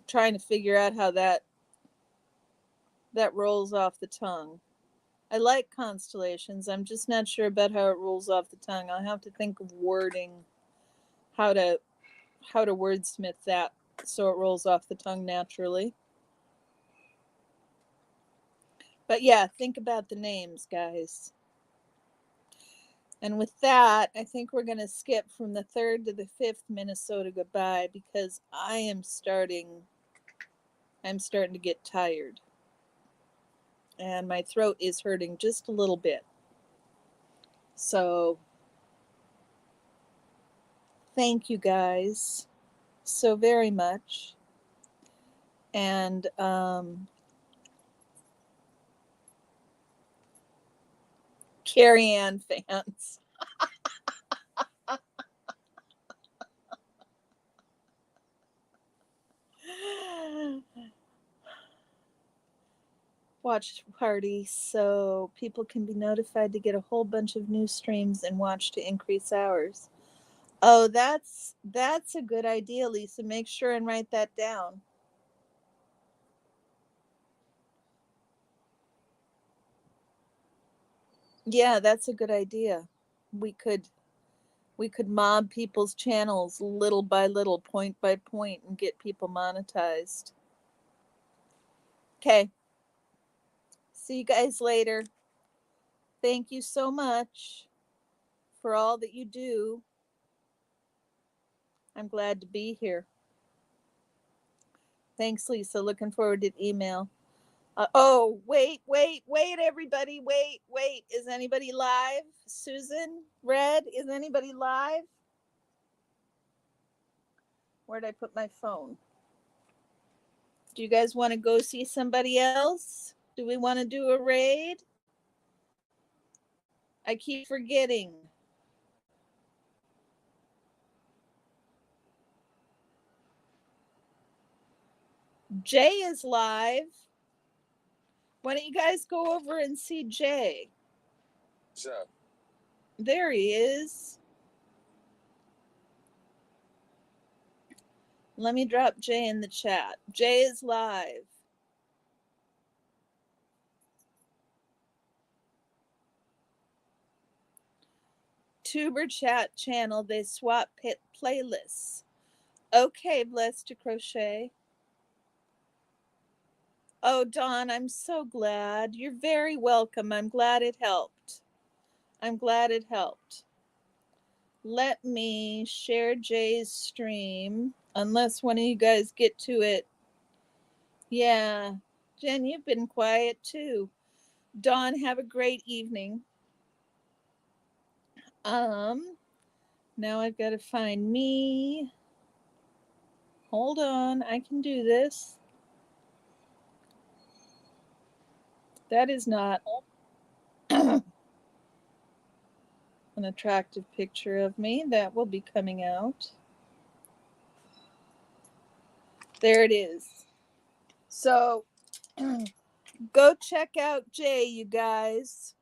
Trying to figure out how that rolls off the tongue. I like constellations. I'm just not sure about how it rolls off the tongue. I'll have to think of wording, how to wordsmith that so it rolls off the tongue naturally. But yeah, think about the names, guys. And with that, I think we're going to skip from the 3rd to the 5th Minnesota goodbye because I'm starting to get tired. And my throat is hurting just a little bit. So thank you guys so very much. And Carrie Ann fans. Watch party so people can be notified to get a whole bunch of new streams and watch to increase hours. Oh, that's a good idea, Lisa. Make sure and write that down. Yeah, that's a good idea. We could mob people's channels little by little, point by point, and get people monetized. Okay. See you guys later. Thank you so much for all that you do. I'm glad to be here. Thanks, Lisa. Looking forward to the email. Oh, wait, everybody. Wait. Is anybody live? Susan, Red, is anybody live? Where'd I put my phone? Do you guys want to go see somebody else? Do we want to do a raid? I keep forgetting. Jay is live. Why don't you guys go over and see Jay? Sure. There he is. Let me drop Jay in the chat. Jay is live. Tuber chat channel, they swap pit playlists. Okay, Blessed to Crochet. Oh, Dawn, I'm so glad. You're very welcome. I'm glad it helped. Let me share Jay's stream, unless one of you guys get to it. Yeah. Jen, you've been quiet too. Dawn, have a great evening. Now I've got to find me. Hold on, I can do this. That is not an attractive picture of me. That will be coming out. There it is. So go check out Jay, you guys.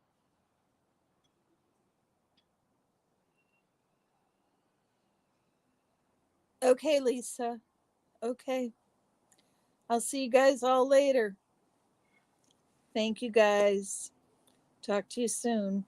Okay, Lisa. Okay. I'll see you guys all later. Thank you, guys. Talk to you soon.